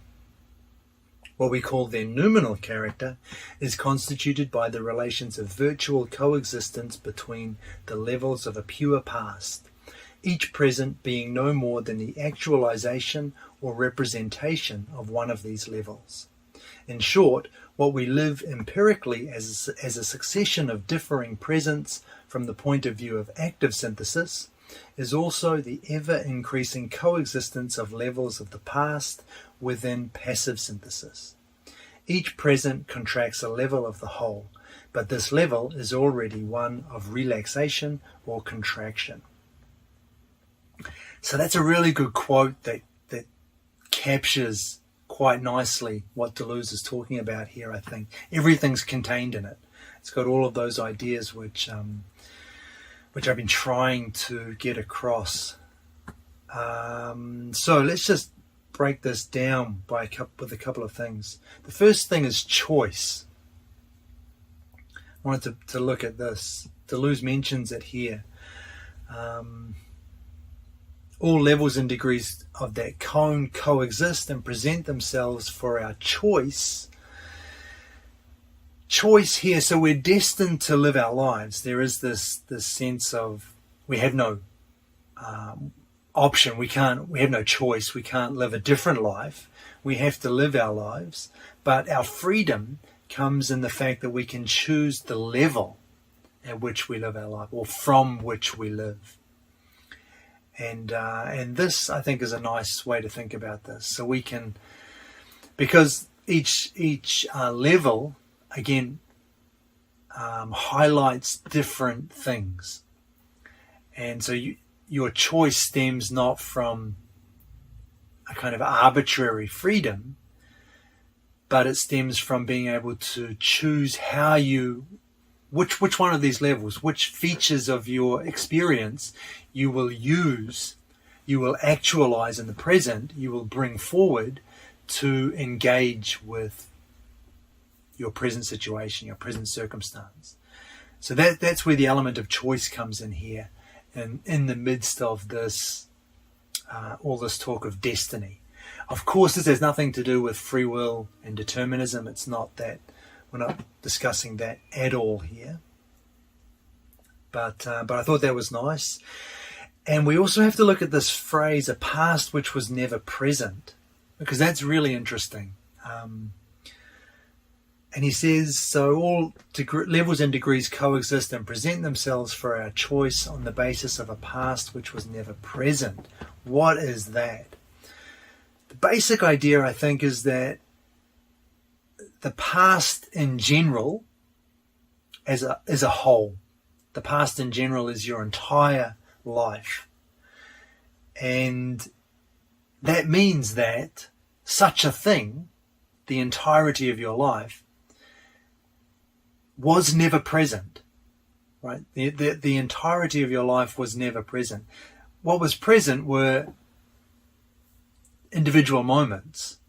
What we call their noumenal character is constituted by the relations of virtual coexistence between the levels of a pure past, each present being no more than the actualization or representation of one of these levels. In short, what we live empirically as a succession of differing presents from the point of view of active synthesis is also the ever-increasing coexistence of levels of the past within passive synthesis. Each present contracts a level of the whole, but this level is already one of relaxation or contraction. So that's a really good quote that captures quite nicely what Deleuze is talking about here, I think. Everything's contained in it. It's got all of those ideas which I've been trying to get across. So let's just break this down with a couple of things. The first thing is choice. I wanted to look at this. Deleuze mentions it here. All levels and degrees of that cone coexist and present themselves for our choice. Choice here, so we're destined to live our lives. There is this sense of we have no option. We have no choice. We can't live a different life. We have to live our lives. But our freedom comes in the fact that we can choose the level at which we live our life, or from which we live. And this, I think, is a nice way to think about this. So we can, because each level, again, highlights different things. And so your choice stems not from a kind of arbitrary freedom, but it stems from being able to choose how which one of these levels, which features of your experience you will use, you will actualize in the present, you will bring forward to engage with your present situation, your present circumstance. So that's where the element of choice comes in here, and in the midst of this all this talk of destiny. Of course, this has nothing to do with free will and determinism. It's not that. We're not discussing that at all here. But I thought that was nice. And we also have to look at this phrase, a past which was never present, because that's really interesting. And he says, so all levels and degrees coexist and present themselves for our choice on the basis of a past which was never present. What is that? The basic idea, I think, is that the past in general, as a whole, the past in general is your entire life. And that means that such a thing, the entirety of your life, was never present, right? The entirety of your life was never present. What was present were individual moments,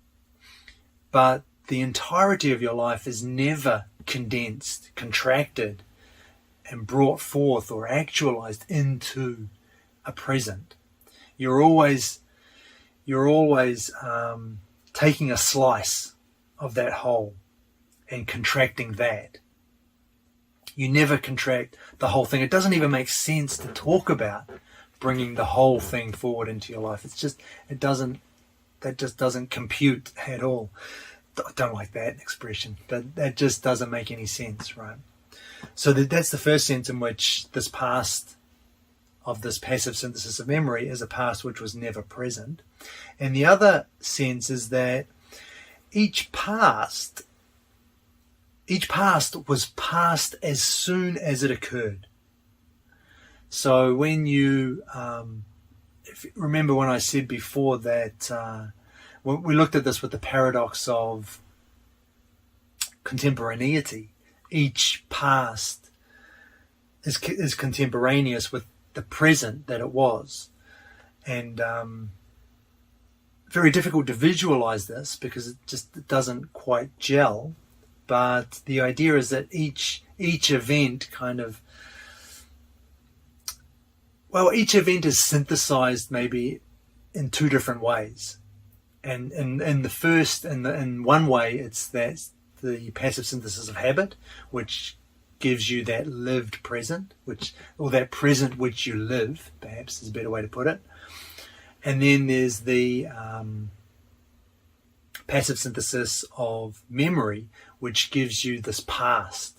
but the entirety of your life is never condensed, contracted, and brought forth or actualized into a present. You're always taking a slice of that whole and contracting that. You never contract the whole thing. It doesn't even make sense to talk about bringing the whole thing forward into your life. That just doesn't compute at all. I don't like that expression, but that just doesn't make any sense, right? So that's the first sense in which this past of this passive synthesis of memory is a past which was never present. And the other sense is that each past was past as soon as it occurred. So when you, remember when I said before that we looked at this with the paradox of contemporaneity, each past is contemporaneous with the present that it was. And very difficult to visualize this because it doesn't quite gel. But the idea is that each event each event is synthesized maybe in two different ways. And in one way, it's that the passive synthesis of habit, which gives you that lived present, or that present which you live, perhaps is a better way to put it. And then there's the passive synthesis of memory, which gives you this past.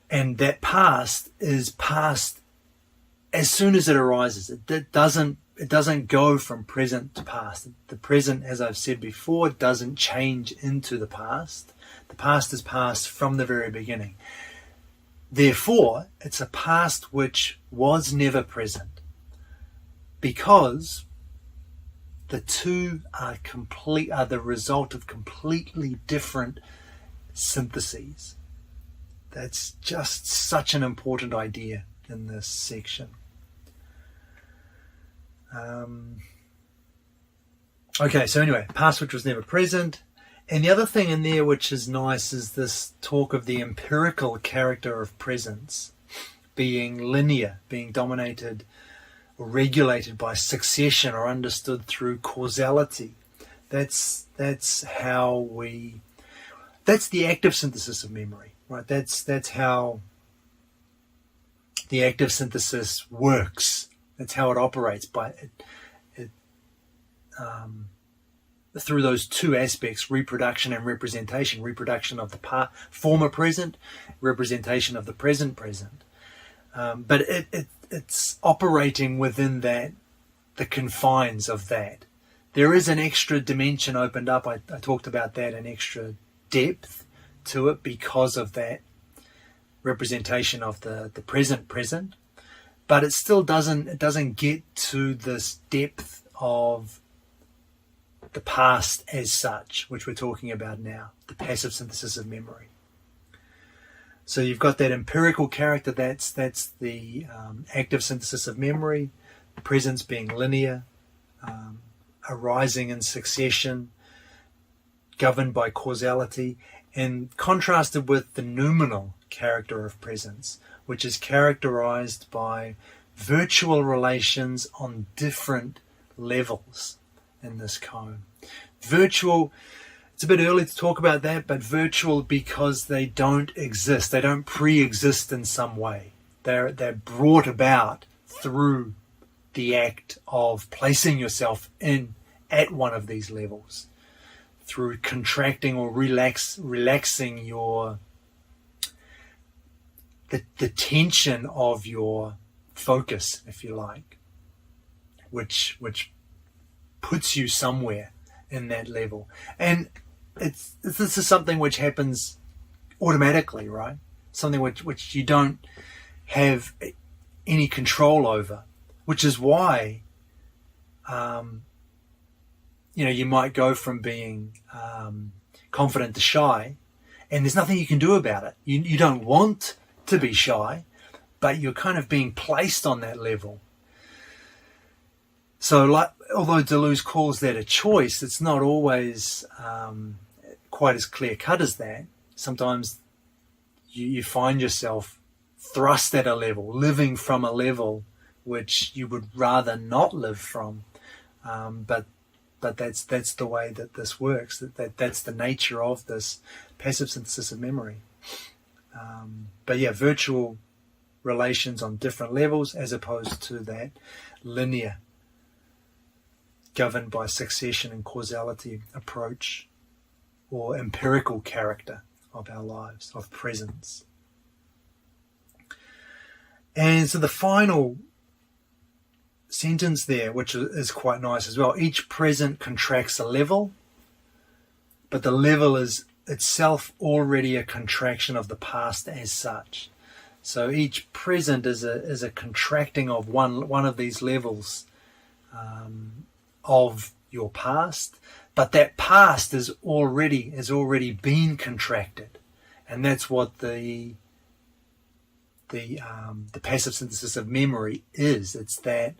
And that past is past as soon as it arises. It doesn't go from present to past. The present, as I've said before, doesn't change into the past. The past is past from the very beginning. Therefore, it's a past which was never present, because the two are the result of completely different syntheses. That's just such an important idea in this section. Okay, so anyway, past which was never present. And the other thing in there which is nice is this talk of the empirical character of presence being linear, being dominated or regulated by succession or understood through causality. That's the active synthesis of memory, right? That's how the active synthesis works. That's how it operates through those two aspects: reproduction and representation. Reproduction of the former present, representation of the present. But it's operating within the confines of that. There is an extra dimension opened up. I talked about that, an extra depth to it because of that representation of the present. But it still doesn't get to this depth of the past as such, which we're talking about now, the passive synthesis of memory. So you've got that empirical character, that's the active synthesis of memory, presence being linear, arising in succession, governed by causality, and contrasted with the noumenal character of presence, which is characterized by virtual relations on different levels in this cone. Virtual, it's a bit early to talk about that, but virtual because they don't exist. They don't pre-exist in some way. They're brought about through the act of placing yourself in at one of these levels, through contracting or relaxing your the tension of your focus, if you like, which puts you somewhere in that level. And this is something which happens automatically, right? Something which you don't have any control over, which is why you might go from being confident to shy, and there's nothing you can do about it. You don't want to be shy, but you're kind of being placed on that level. So, although Deleuze calls that a choice, it's not always quite as clear cut as that. Sometimes you find yourself thrust at a level, living from a level which you would rather not live from. But that's the way that this works. That's the nature of this passive synthesis of memory. But yeah, virtual relations on different levels as opposed to that linear, governed by succession and causality approach or empirical character of our lives, of presence. And so the final sentence there, which is quite nice as well, each present contracts a level, but the level is itself already a contraction of the past as such. So each present is a contracting of one of these levels of your past, but that past has already been contracted, and that's what the passive synthesis of memory is. It's that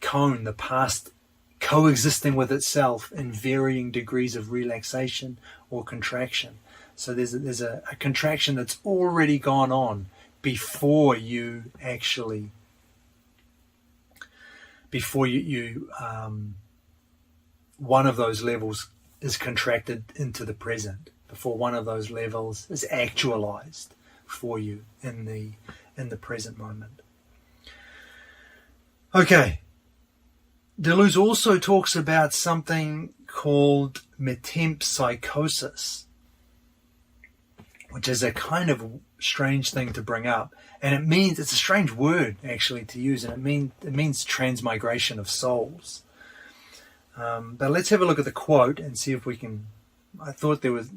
cone, the past coexisting with itself in varying degrees of relaxation or contraction. So there's a contraction that's already gone on before you one of those levels is contracted into the present, before one of those levels is actualized for you in the present moment. Okay. Deleuze also talks about something called Metemppsychosis, which is a kind of strange thing to bring up, and it's a strange word actually to use, and it means transmigration of souls. But let's have a look at the quote and see if we can. I thought it was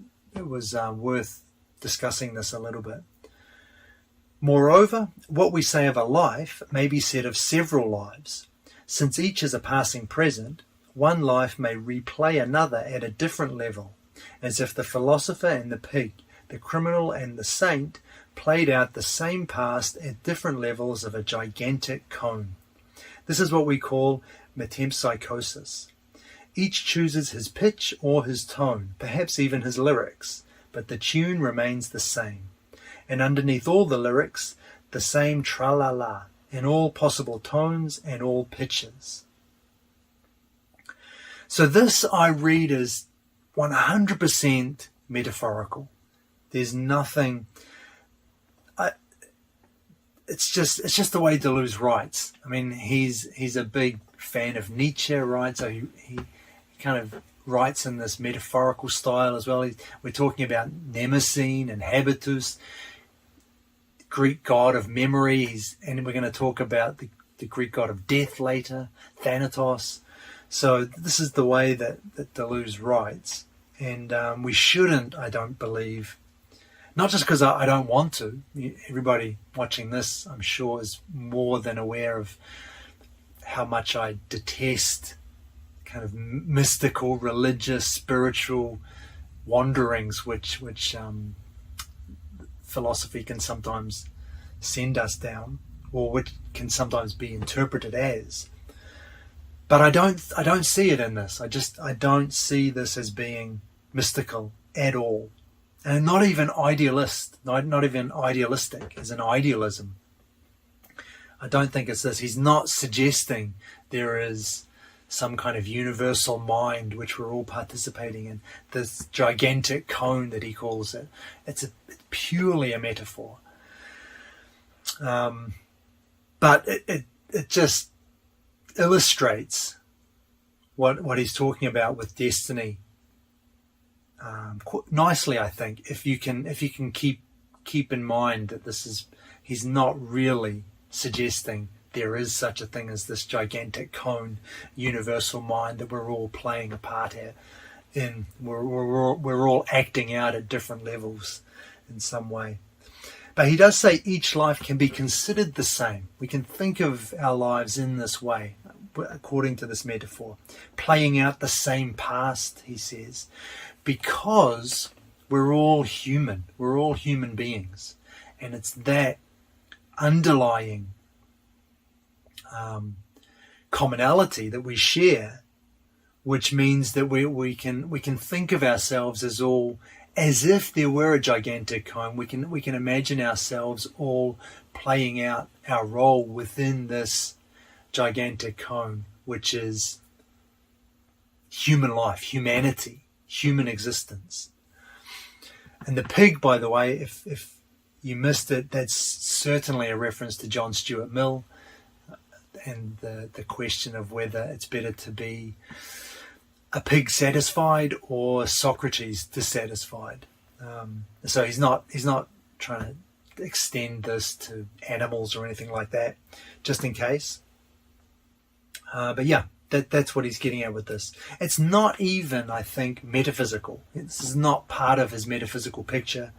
worth discussing this a little bit. Moreover, what we say of a life may be said of several lives. Since each is a passing present, one life may replay another at a different level, as if the philosopher and the pig, the criminal and the saint, played out the same past at different levels of a gigantic cone. This is what we call Metemppsychosis. Each chooses his pitch or his tone, perhaps even his lyrics, but the tune remains the same. And underneath all the lyrics, the same tra-la-la, in all possible tones and all pitches. So this I read as 100% metaphorical. There's nothing. It's just the way Deleuze writes. I mean, he's a big fan of Nietzsche, right? So he kind of writes in this metaphorical style as well. We're talking about Mnemosyne and habitus, Greek god of memory, and we're going to talk about the Greek god of death later, Thanatos. So this is the way that Deleuze writes, and we shouldn't, I don't believe, not just because I don't want to. Everybody watching this, I'm sure, is more than aware of how much I detest kind of mystical, religious, spiritual wanderings, which philosophy can sometimes send us down, or which can sometimes be interpreted as. But I don't see it in this. I don't see this as being mystical at all, and not even idealistic as an idealism. I don't think it's this. He's not suggesting there is some kind of universal mind which we're all participating in, this gigantic cone that he calls it. It's purely a metaphor. But it just illustrates what he's talking about with destiny nicely, I think. If you can keep in mind that he's not really suggesting there is such a thing as this gigantic cone, universal mind that we're all playing a part in. We're all acting out at different levels in some way. But he does say each life can be considered the same. We can think of our lives in this way, according to this metaphor, playing out the same past, he says, because we're all human. We're all human beings. And it's that underlying commonality that we share, which means that we can think of ourselves as if there were a gigantic cone. We can imagine ourselves all playing out our role within this gigantic cone, which is human life, humanity, human existence. And the pig, by the way, if you missed it, that's certainly a reference to John Stuart Mill and the question of whether it's better to be a pig satisfied or Socrates dissatisfied. So he's not trying to extend this to animals or anything like that, just in case. But yeah, that's what he's getting at with this. It's not even, I think, metaphysical. This is not part of his metaphysical picture,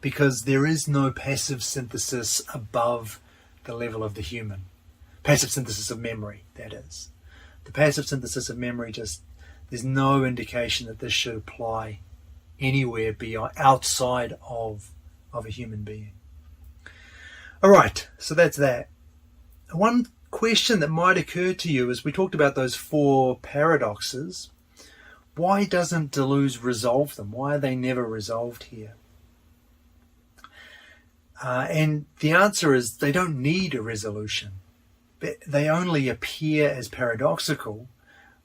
because there is no passive synthesis above the level of the human. Passive synthesis of memory, that is. The passive synthesis of memory, there's no indication that this should apply anywhere beyond, outside of a human being. All right, so that's that. One question that might occur to you is, we talked about those 4 paradoxes. Why doesn't Deleuze resolve them? Why are they never resolved here? And the answer is they don't need a resolution. They only appear as paradoxical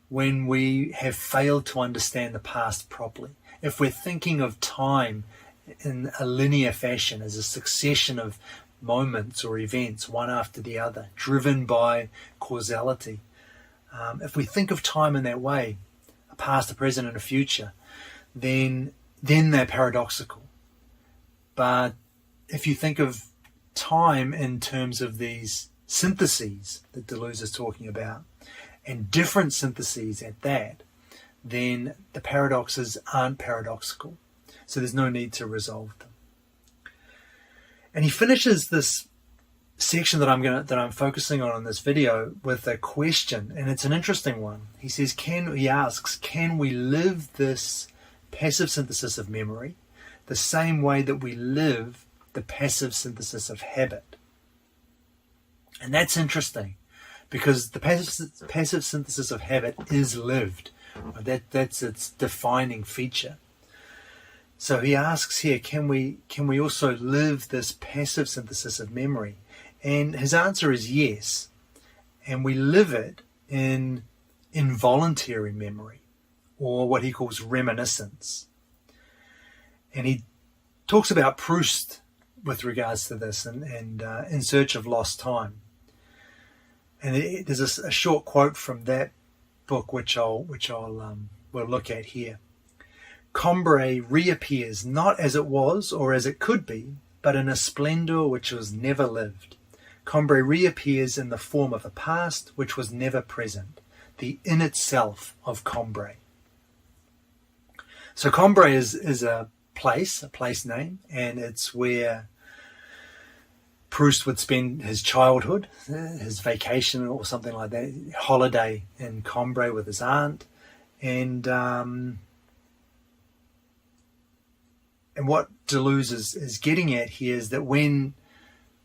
when we have failed to understand the past properly. If we're thinking of time in a linear fashion, as a succession of moments or events, one after the other, driven by causality, if we think of time in that way, a past, a present, and a future, then they're paradoxical. But if you think of time in terms of these syntheses that Deleuze is talking about, and different syntheses at that, then the paradoxes aren't paradoxical. So there's no need to resolve them. And he finishes this section that I'm focusing on in this video with a question, and it's an interesting one. He says, he asks, can we live this passive synthesis of memory the same way that we live the passive synthesis of habit? And that's interesting, because the passive synthesis of habit is lived. That's its defining feature. So he asks here, can we also live this passive synthesis of memory? And his answer is yes. And we live it in involuntary memory, or what he calls reminiscence. And he talks about Proust with regards to this, and In Search of Lost Time. And there's a short quote from that book which we'll look at here. Combray reappears not as it was or as it could be, but in a splendour which was never lived. Combray reappears in the form of a past which was never present, the in itself of Combray. So Combray is a place name, and it's where Proust would spend his childhood, his vacation or something like that, holiday in Combray with his aunt. And what Deleuze is getting at here is that when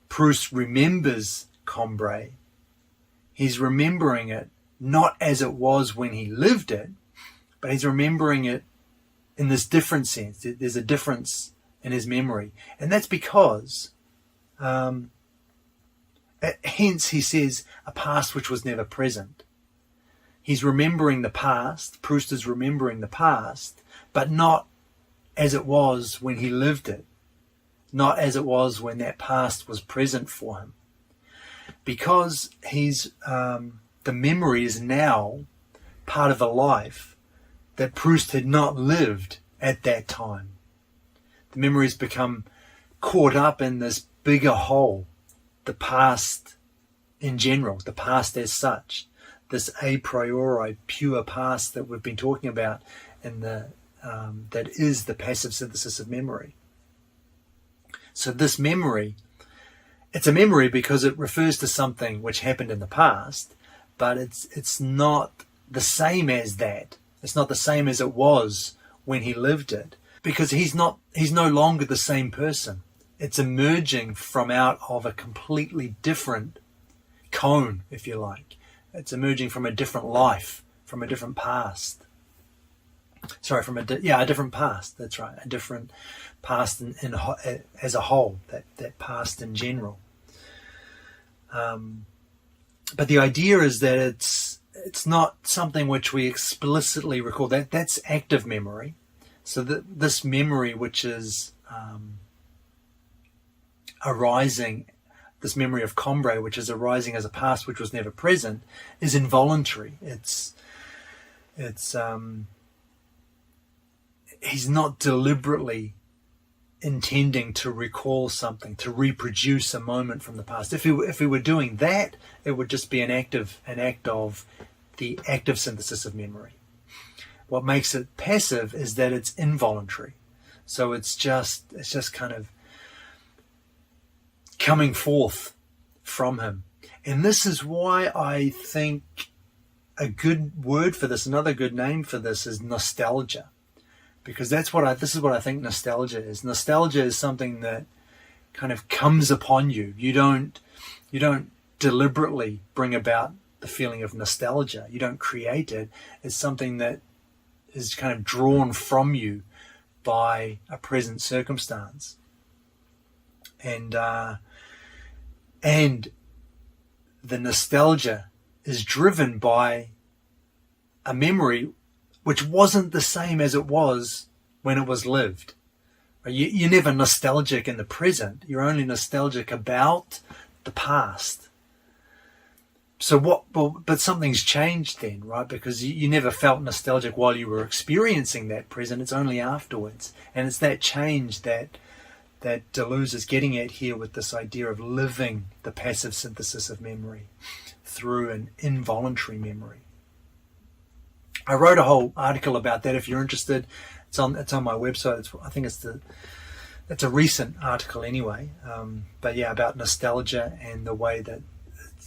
Proust remembers Combray, he's remembering it not as it was when he lived it, but he's remembering it in this different sense. There's a difference in his memory. And that's because, hence he says, a past which was never present. he's remembering the past. Proust is remembering the past, but not as it was when he lived it, not as it was when that past was present for him. Because the memory is now part of a life that Proust had not lived at that time. The memories become caught up in this bigger whole, the past in general, the past as such, this a priori pure past that we've been talking about in that is the passive synthesis of memory. So this memory, it's a memory because it refers to something which happened in the past, but it's not the same as that. It's not the same as it was when he lived it, because he's no longer the same person. It's emerging from out of a completely different cone, if you like. It's emerging from a different life, from a different past. Sorry, from a different past. That's right, a different past as a whole. That past in general. But the idea is that it's not something which we explicitly recall. That's active memory. So this memory which is arising, this memory of Combray which is arising as a past which was never present, is involuntary. He's not deliberately intending to recall something, to reproduce a moment from the past. If we were doing that, it would just be an act of the active synthesis of memory. What makes it passive is that it's involuntary. So it's just kind of coming forth from him. And this is why I think a good word for this, another good name for this, is nostalgia. Because this is what I think nostalgia is. Nostalgia is something that kind of comes upon you. You don't deliberately bring about the feeling of nostalgia. You don't create it. It's something that is kind of drawn from you by a present circumstance. And the nostalgia is driven by a memory which wasn't the same as it was when it was lived. You're never nostalgic in the present. You're only nostalgic about the past. But something's changed then, right? Because you never felt nostalgic while you were experiencing that present. It's only afterwards. And it's that change that Deleuze is getting at here with this idea of living the passive synthesis of memory through an involuntary memory. I wrote a whole article about that. If you're interested, it's on my website. I think it's a recent article anyway. But yeah, about nostalgia and the way that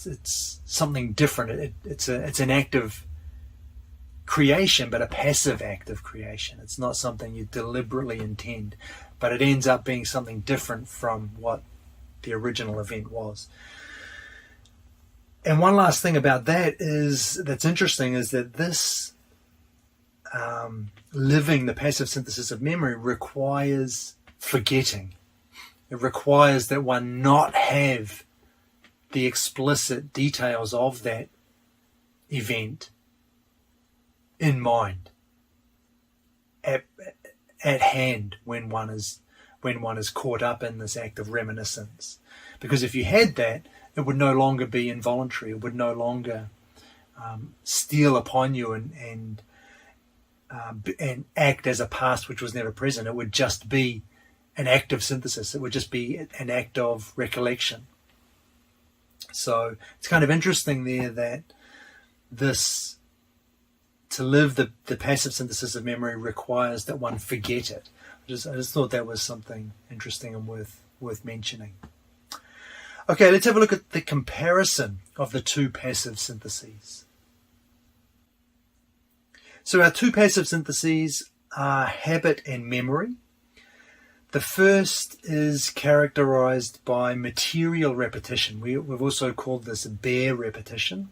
it's something different. It's an act of creation, but a passive act of creation. It's not something you deliberately intend, but it ends up being something different from what the original event was. And one last thing about that that's interesting is that this living the passive synthesis of memory requires forgetting. It requires that one not have the explicit details of that event in mind, at hand when one is caught up in this act of reminiscence. Because if you had that, it would no longer be involuntary. It would no longer steal upon you and act as a past which was never present. It would just be an act of synthesis. It would just be an act of recollection. So it's kind of interesting there that to live the passive synthesis of memory requires that one forget it. I just thought that was something interesting and worth mentioning. Okay, let's have a look at the comparison of the two passive syntheses. So our two passive syntheses are habit and memory. The first is characterized by material repetition. We've also called this bare repetition,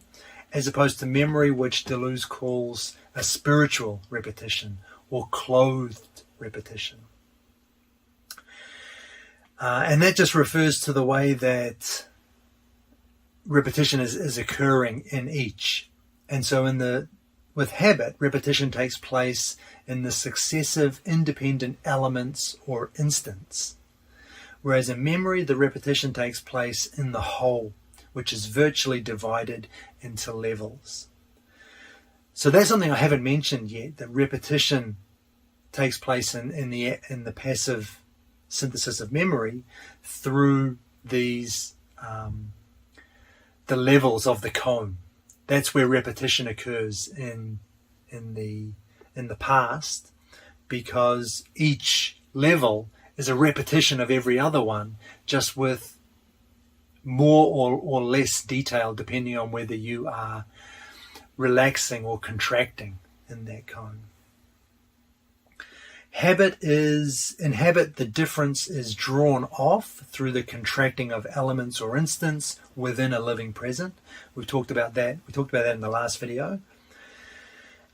as opposed to memory, which Deleuze calls a spiritual repetition or clothed repetition. And that just refers to the way that repetition is occurring in each. And so in the With habit, repetition takes place in the successive independent elements or instants, whereas in memory, the repetition takes place in the whole, which is virtually divided into levels. So that's something I haven't mentioned yet, that repetition takes place in the passive synthesis of memory through these the levels of the cone. That's where repetition occurs in the past, because each level is a repetition of every other one, just with more or less detail depending on whether you are relaxing or contracting in that cone. In habit, the difference is drawn off through the contracting of elements or instants within a living present. We talked about that in the last video.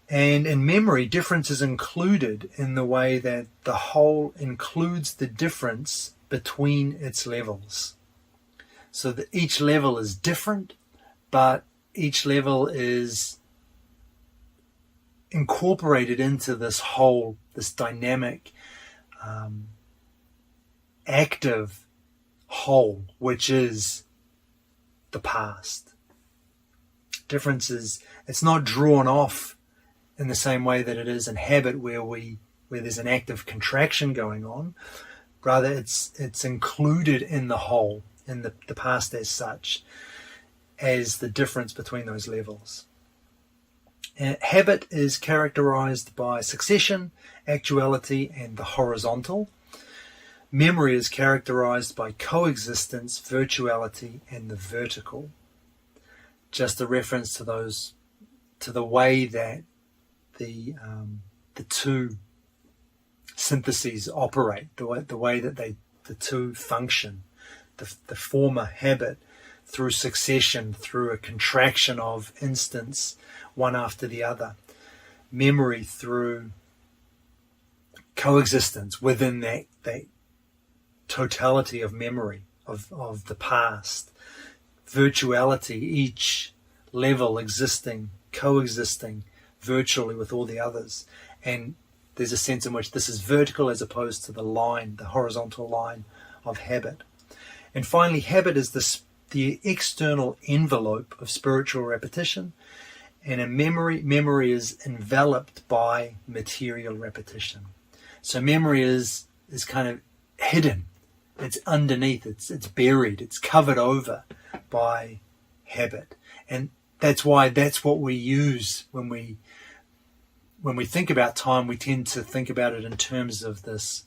And in memory, difference is included in the way that the whole includes the difference between its levels. So that each level is different, but each level is incorporated into this whole, this dynamic, active whole, which is the past. Difference is, it's not drawn off in the same way that it is in habit, where there's an active contraction going on. Rather, it's included in the whole, in the past as such, as the difference between those levels. Habit is characterized by succession, actuality, and the horizontal. Memory is characterized by coexistence, virtuality, and the vertical. Just a reference to those, to the way that the two syntheses operate, the way that the two function. The former, habit, through succession, through a contraction of instants, one after the other. Memory through coexistence within that totality of memory of the past. Virtuality, each level existing, coexisting virtually with all the others. And there's a sense in which this is vertical as opposed to the line, the horizontal line of habit. And finally, habit is the external envelope of spiritual repetition. And in memory is enveloped by material repetition. So memory is kind of hidden. It's underneath, it's buried, it's covered over by habit. And that's what we use when we think about time. We tend to think about it in terms of this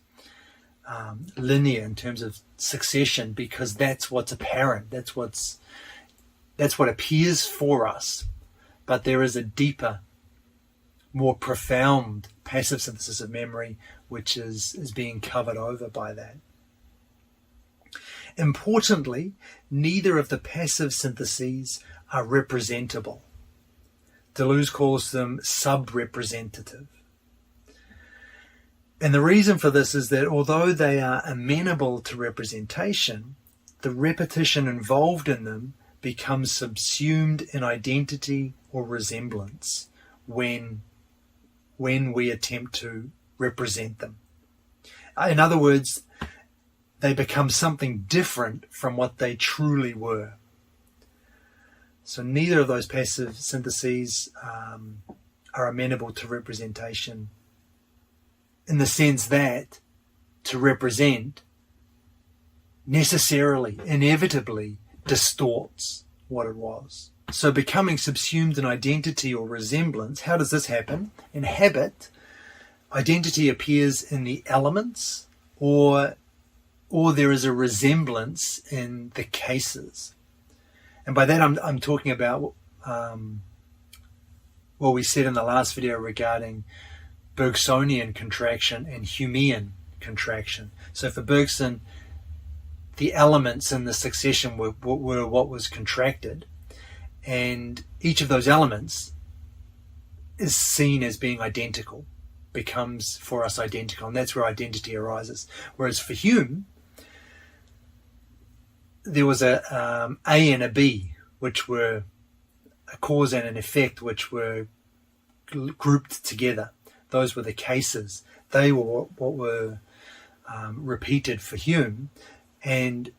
linear, in terms of succession, because that's what's apparent, that's what appears for us. But there is a deeper, more profound passive synthesis of memory which is being covered over by that. Importantly, neither of the passive syntheses are representable. Deleuze calls them sub-representative. And the reason for this is that although they are amenable to representation, the repetition involved in them becomes subsumed in identity or resemblance when we attempt to represent them. In other words, they become something different from what they truly were. So neither of those passive syntheses are amenable to representation, in the sense that to represent necessarily, inevitably distorts what it was. So becoming subsumed in identity or resemblance, how does this happen? In habit, identity appears in the elements, or there is a resemblance in the cases. And by that I'm talking about what we said in the last video regarding Bergsonian contraction and Humean contraction. So for Bergson, the elements in the succession were what was contracted, and each of those elements is seen as being identical, becomes for us identical, and that's where identity arises. Whereas for Hume, there was a and a B, which were a cause and an effect, which were grouped together. Those were the cases. They were what were repeated for Hume, and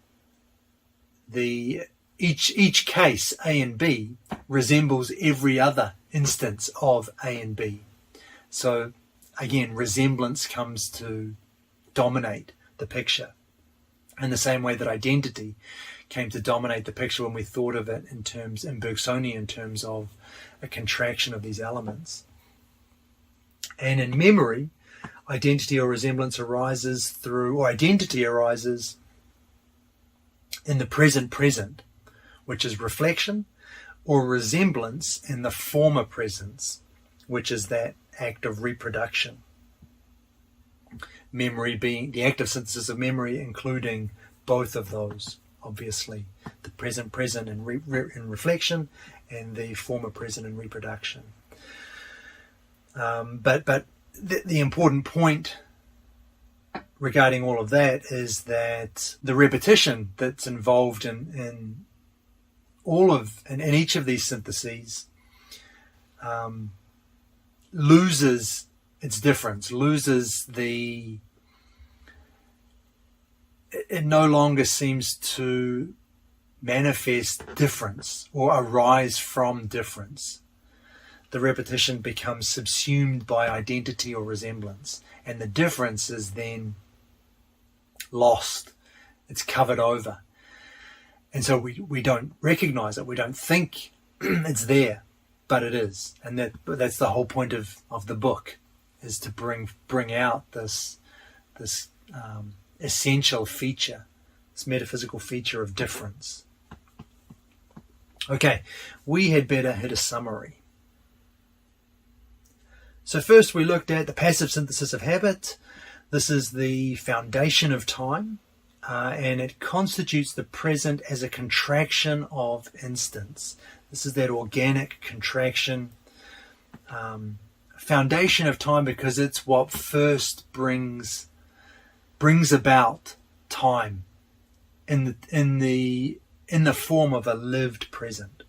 each case, A and B, resembles every other instance of A and B. So again, resemblance comes to dominate the picture, in the same way that identity came to dominate the picture when we thought of it in Bergsonian terms of a contraction of these elements. And in memory, identity or resemblance arises in the present, which is reflection, or resemblance in the former presence, which is that act of reproduction. Memory being the active synthesis of memory, including both of those, obviously, the present in reflection, and the former present in reproduction. But the important point regarding all of that is that the repetition that's involved in each of these syntheses loses its difference, it no longer seems to manifest difference or arise from difference. The repetition becomes subsumed by identity or resemblance, and the difference is then lost. It's covered over. And so we don't recognize it. We don't think it's there, but it is. And that's the whole point of the book, is to bring out this essential feature, this metaphysical feature of difference. Okay, we had better hit a summary. So first we looked at the passive synthesis of habit. This is the foundation of time, and it constitutes the present as a contraction of instance. This is that organic contraction, foundation of time, because it's what first brings about time in the form of a lived present.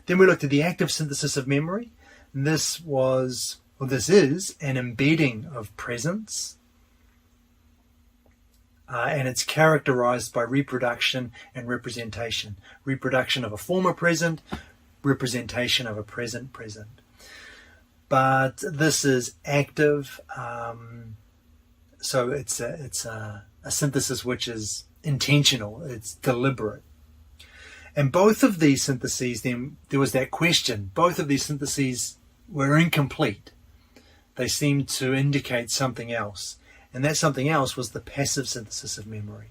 Then we looked at the active synthesis of memory. And this is an embedding of presence, and it's characterized by reproduction and representation. Reproduction of a former present, representation of a present. But this is active, so it's a synthesis which is intentional, it's deliberate. And both of these syntheses, then there was that question, both of these syntheses were incomplete. They seemed to indicate something else. And that something else was the passive synthesis of memory.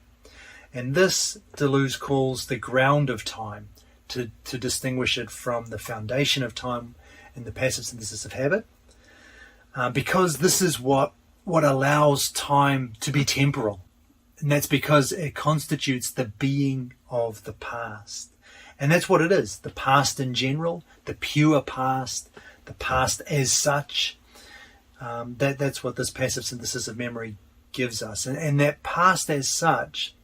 And this Deleuze calls the ground of time, to distinguish it from the foundation of time in the passive synthesis of habit, because this is what allows time to be temporal. And that's because it constitutes the being of the past. And that's what it is, the past in general, the pure past, the past as such. That's what this passive synthesis of memory gives us. And that past as such,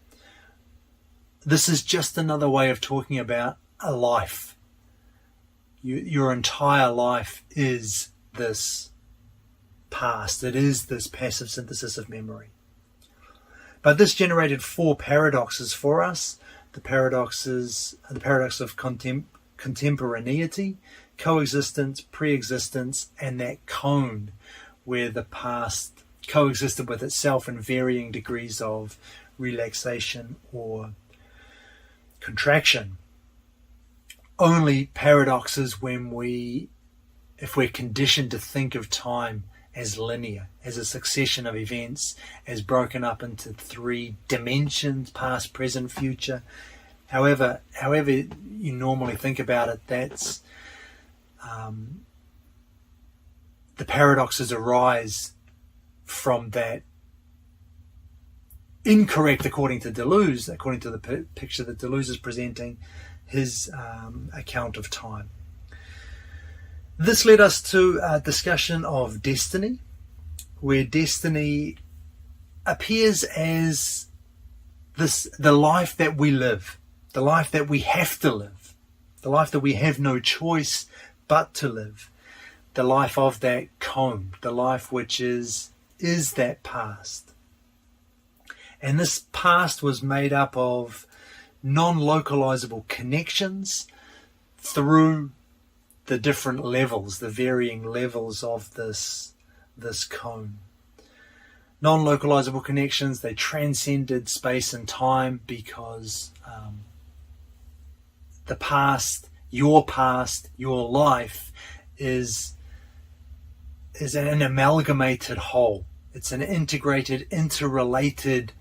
this is just another way of talking about a life. Your entire life is this past. It is this passive synthesis of memory. But this generated four paradoxes for us. The paradox of contemporaneity, coexistence, pre-existence, and that cone where the past coexisted with itself in varying degrees of relaxation or contraction. Only paradoxes if we're conditioned to think of time as linear, as a succession of events, as broken up into three dimensions, past, present, future. However you normally think about it, that's the paradoxes arise from that incorrect, according to Deleuze, according to the picture that Deleuze is presenting, his account of time. This led us to a discussion of destiny, where destiny appears as the life that we live, the life that we have to live, the life that we have no choice but to live. the life of that cone, the life which is that past. And this past was made up of non-localizable connections through the different levels, the varying levels of this cone. Non-localizable connections, they transcended space and time because the past, your life is an amalgamated whole. It's an integrated, interrelated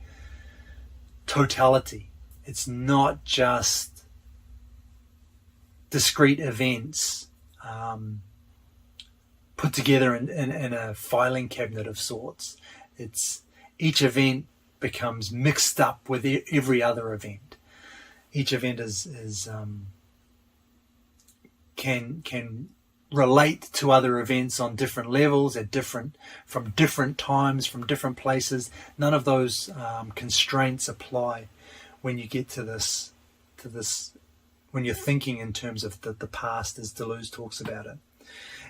totality. It's not just discrete events put together in a filing cabinet of sorts. It's each event becomes mixed up with every other event. Each event can relate to other events on different levels from different times, from different places. None of those constraints apply when you get to this when you're thinking in terms of the past as Deleuze talks about it.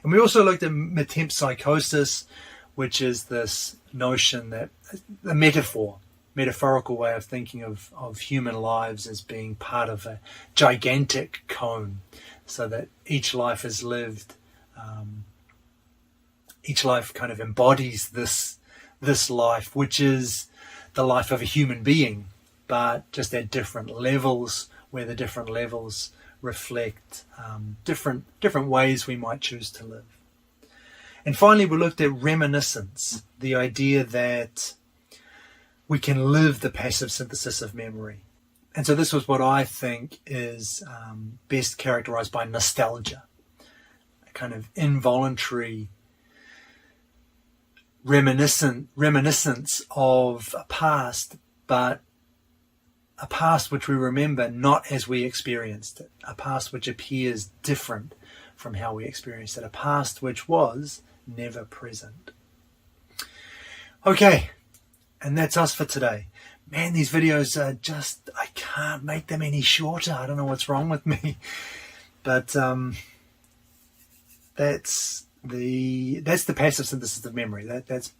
And we also looked at Metemppsychosis, which is this notion that a metaphorical way of thinking of human lives as being part of a gigantic cone, so that each life is lived, each life kind of embodies this life, which is the life of a human being, but just at different levels, where the different levels reflect different ways we might choose to live. And finally, we looked at reminiscence, the idea that we can live the passive synthesis of memory. And so this was what I think is best characterized by nostalgia, a kind of involuntary reminiscence of a past, but a past which we remember not as we experienced it, a past which appears different from how we experienced it, a past which was never present. Okay, and that's us for today. Man, these videos are just, I can't make them any shorter. I don't know what's wrong with me. But that's the passive synthesis of memory. That's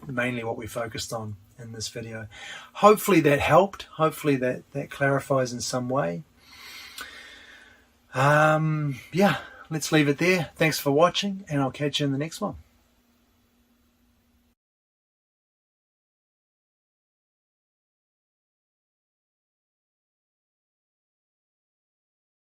mainly what we focused on in this video. Hopefully that helped. Hopefully that clarifies in some way. Yeah, let's leave it there. Thanks for watching, and I'll catch you in the next one.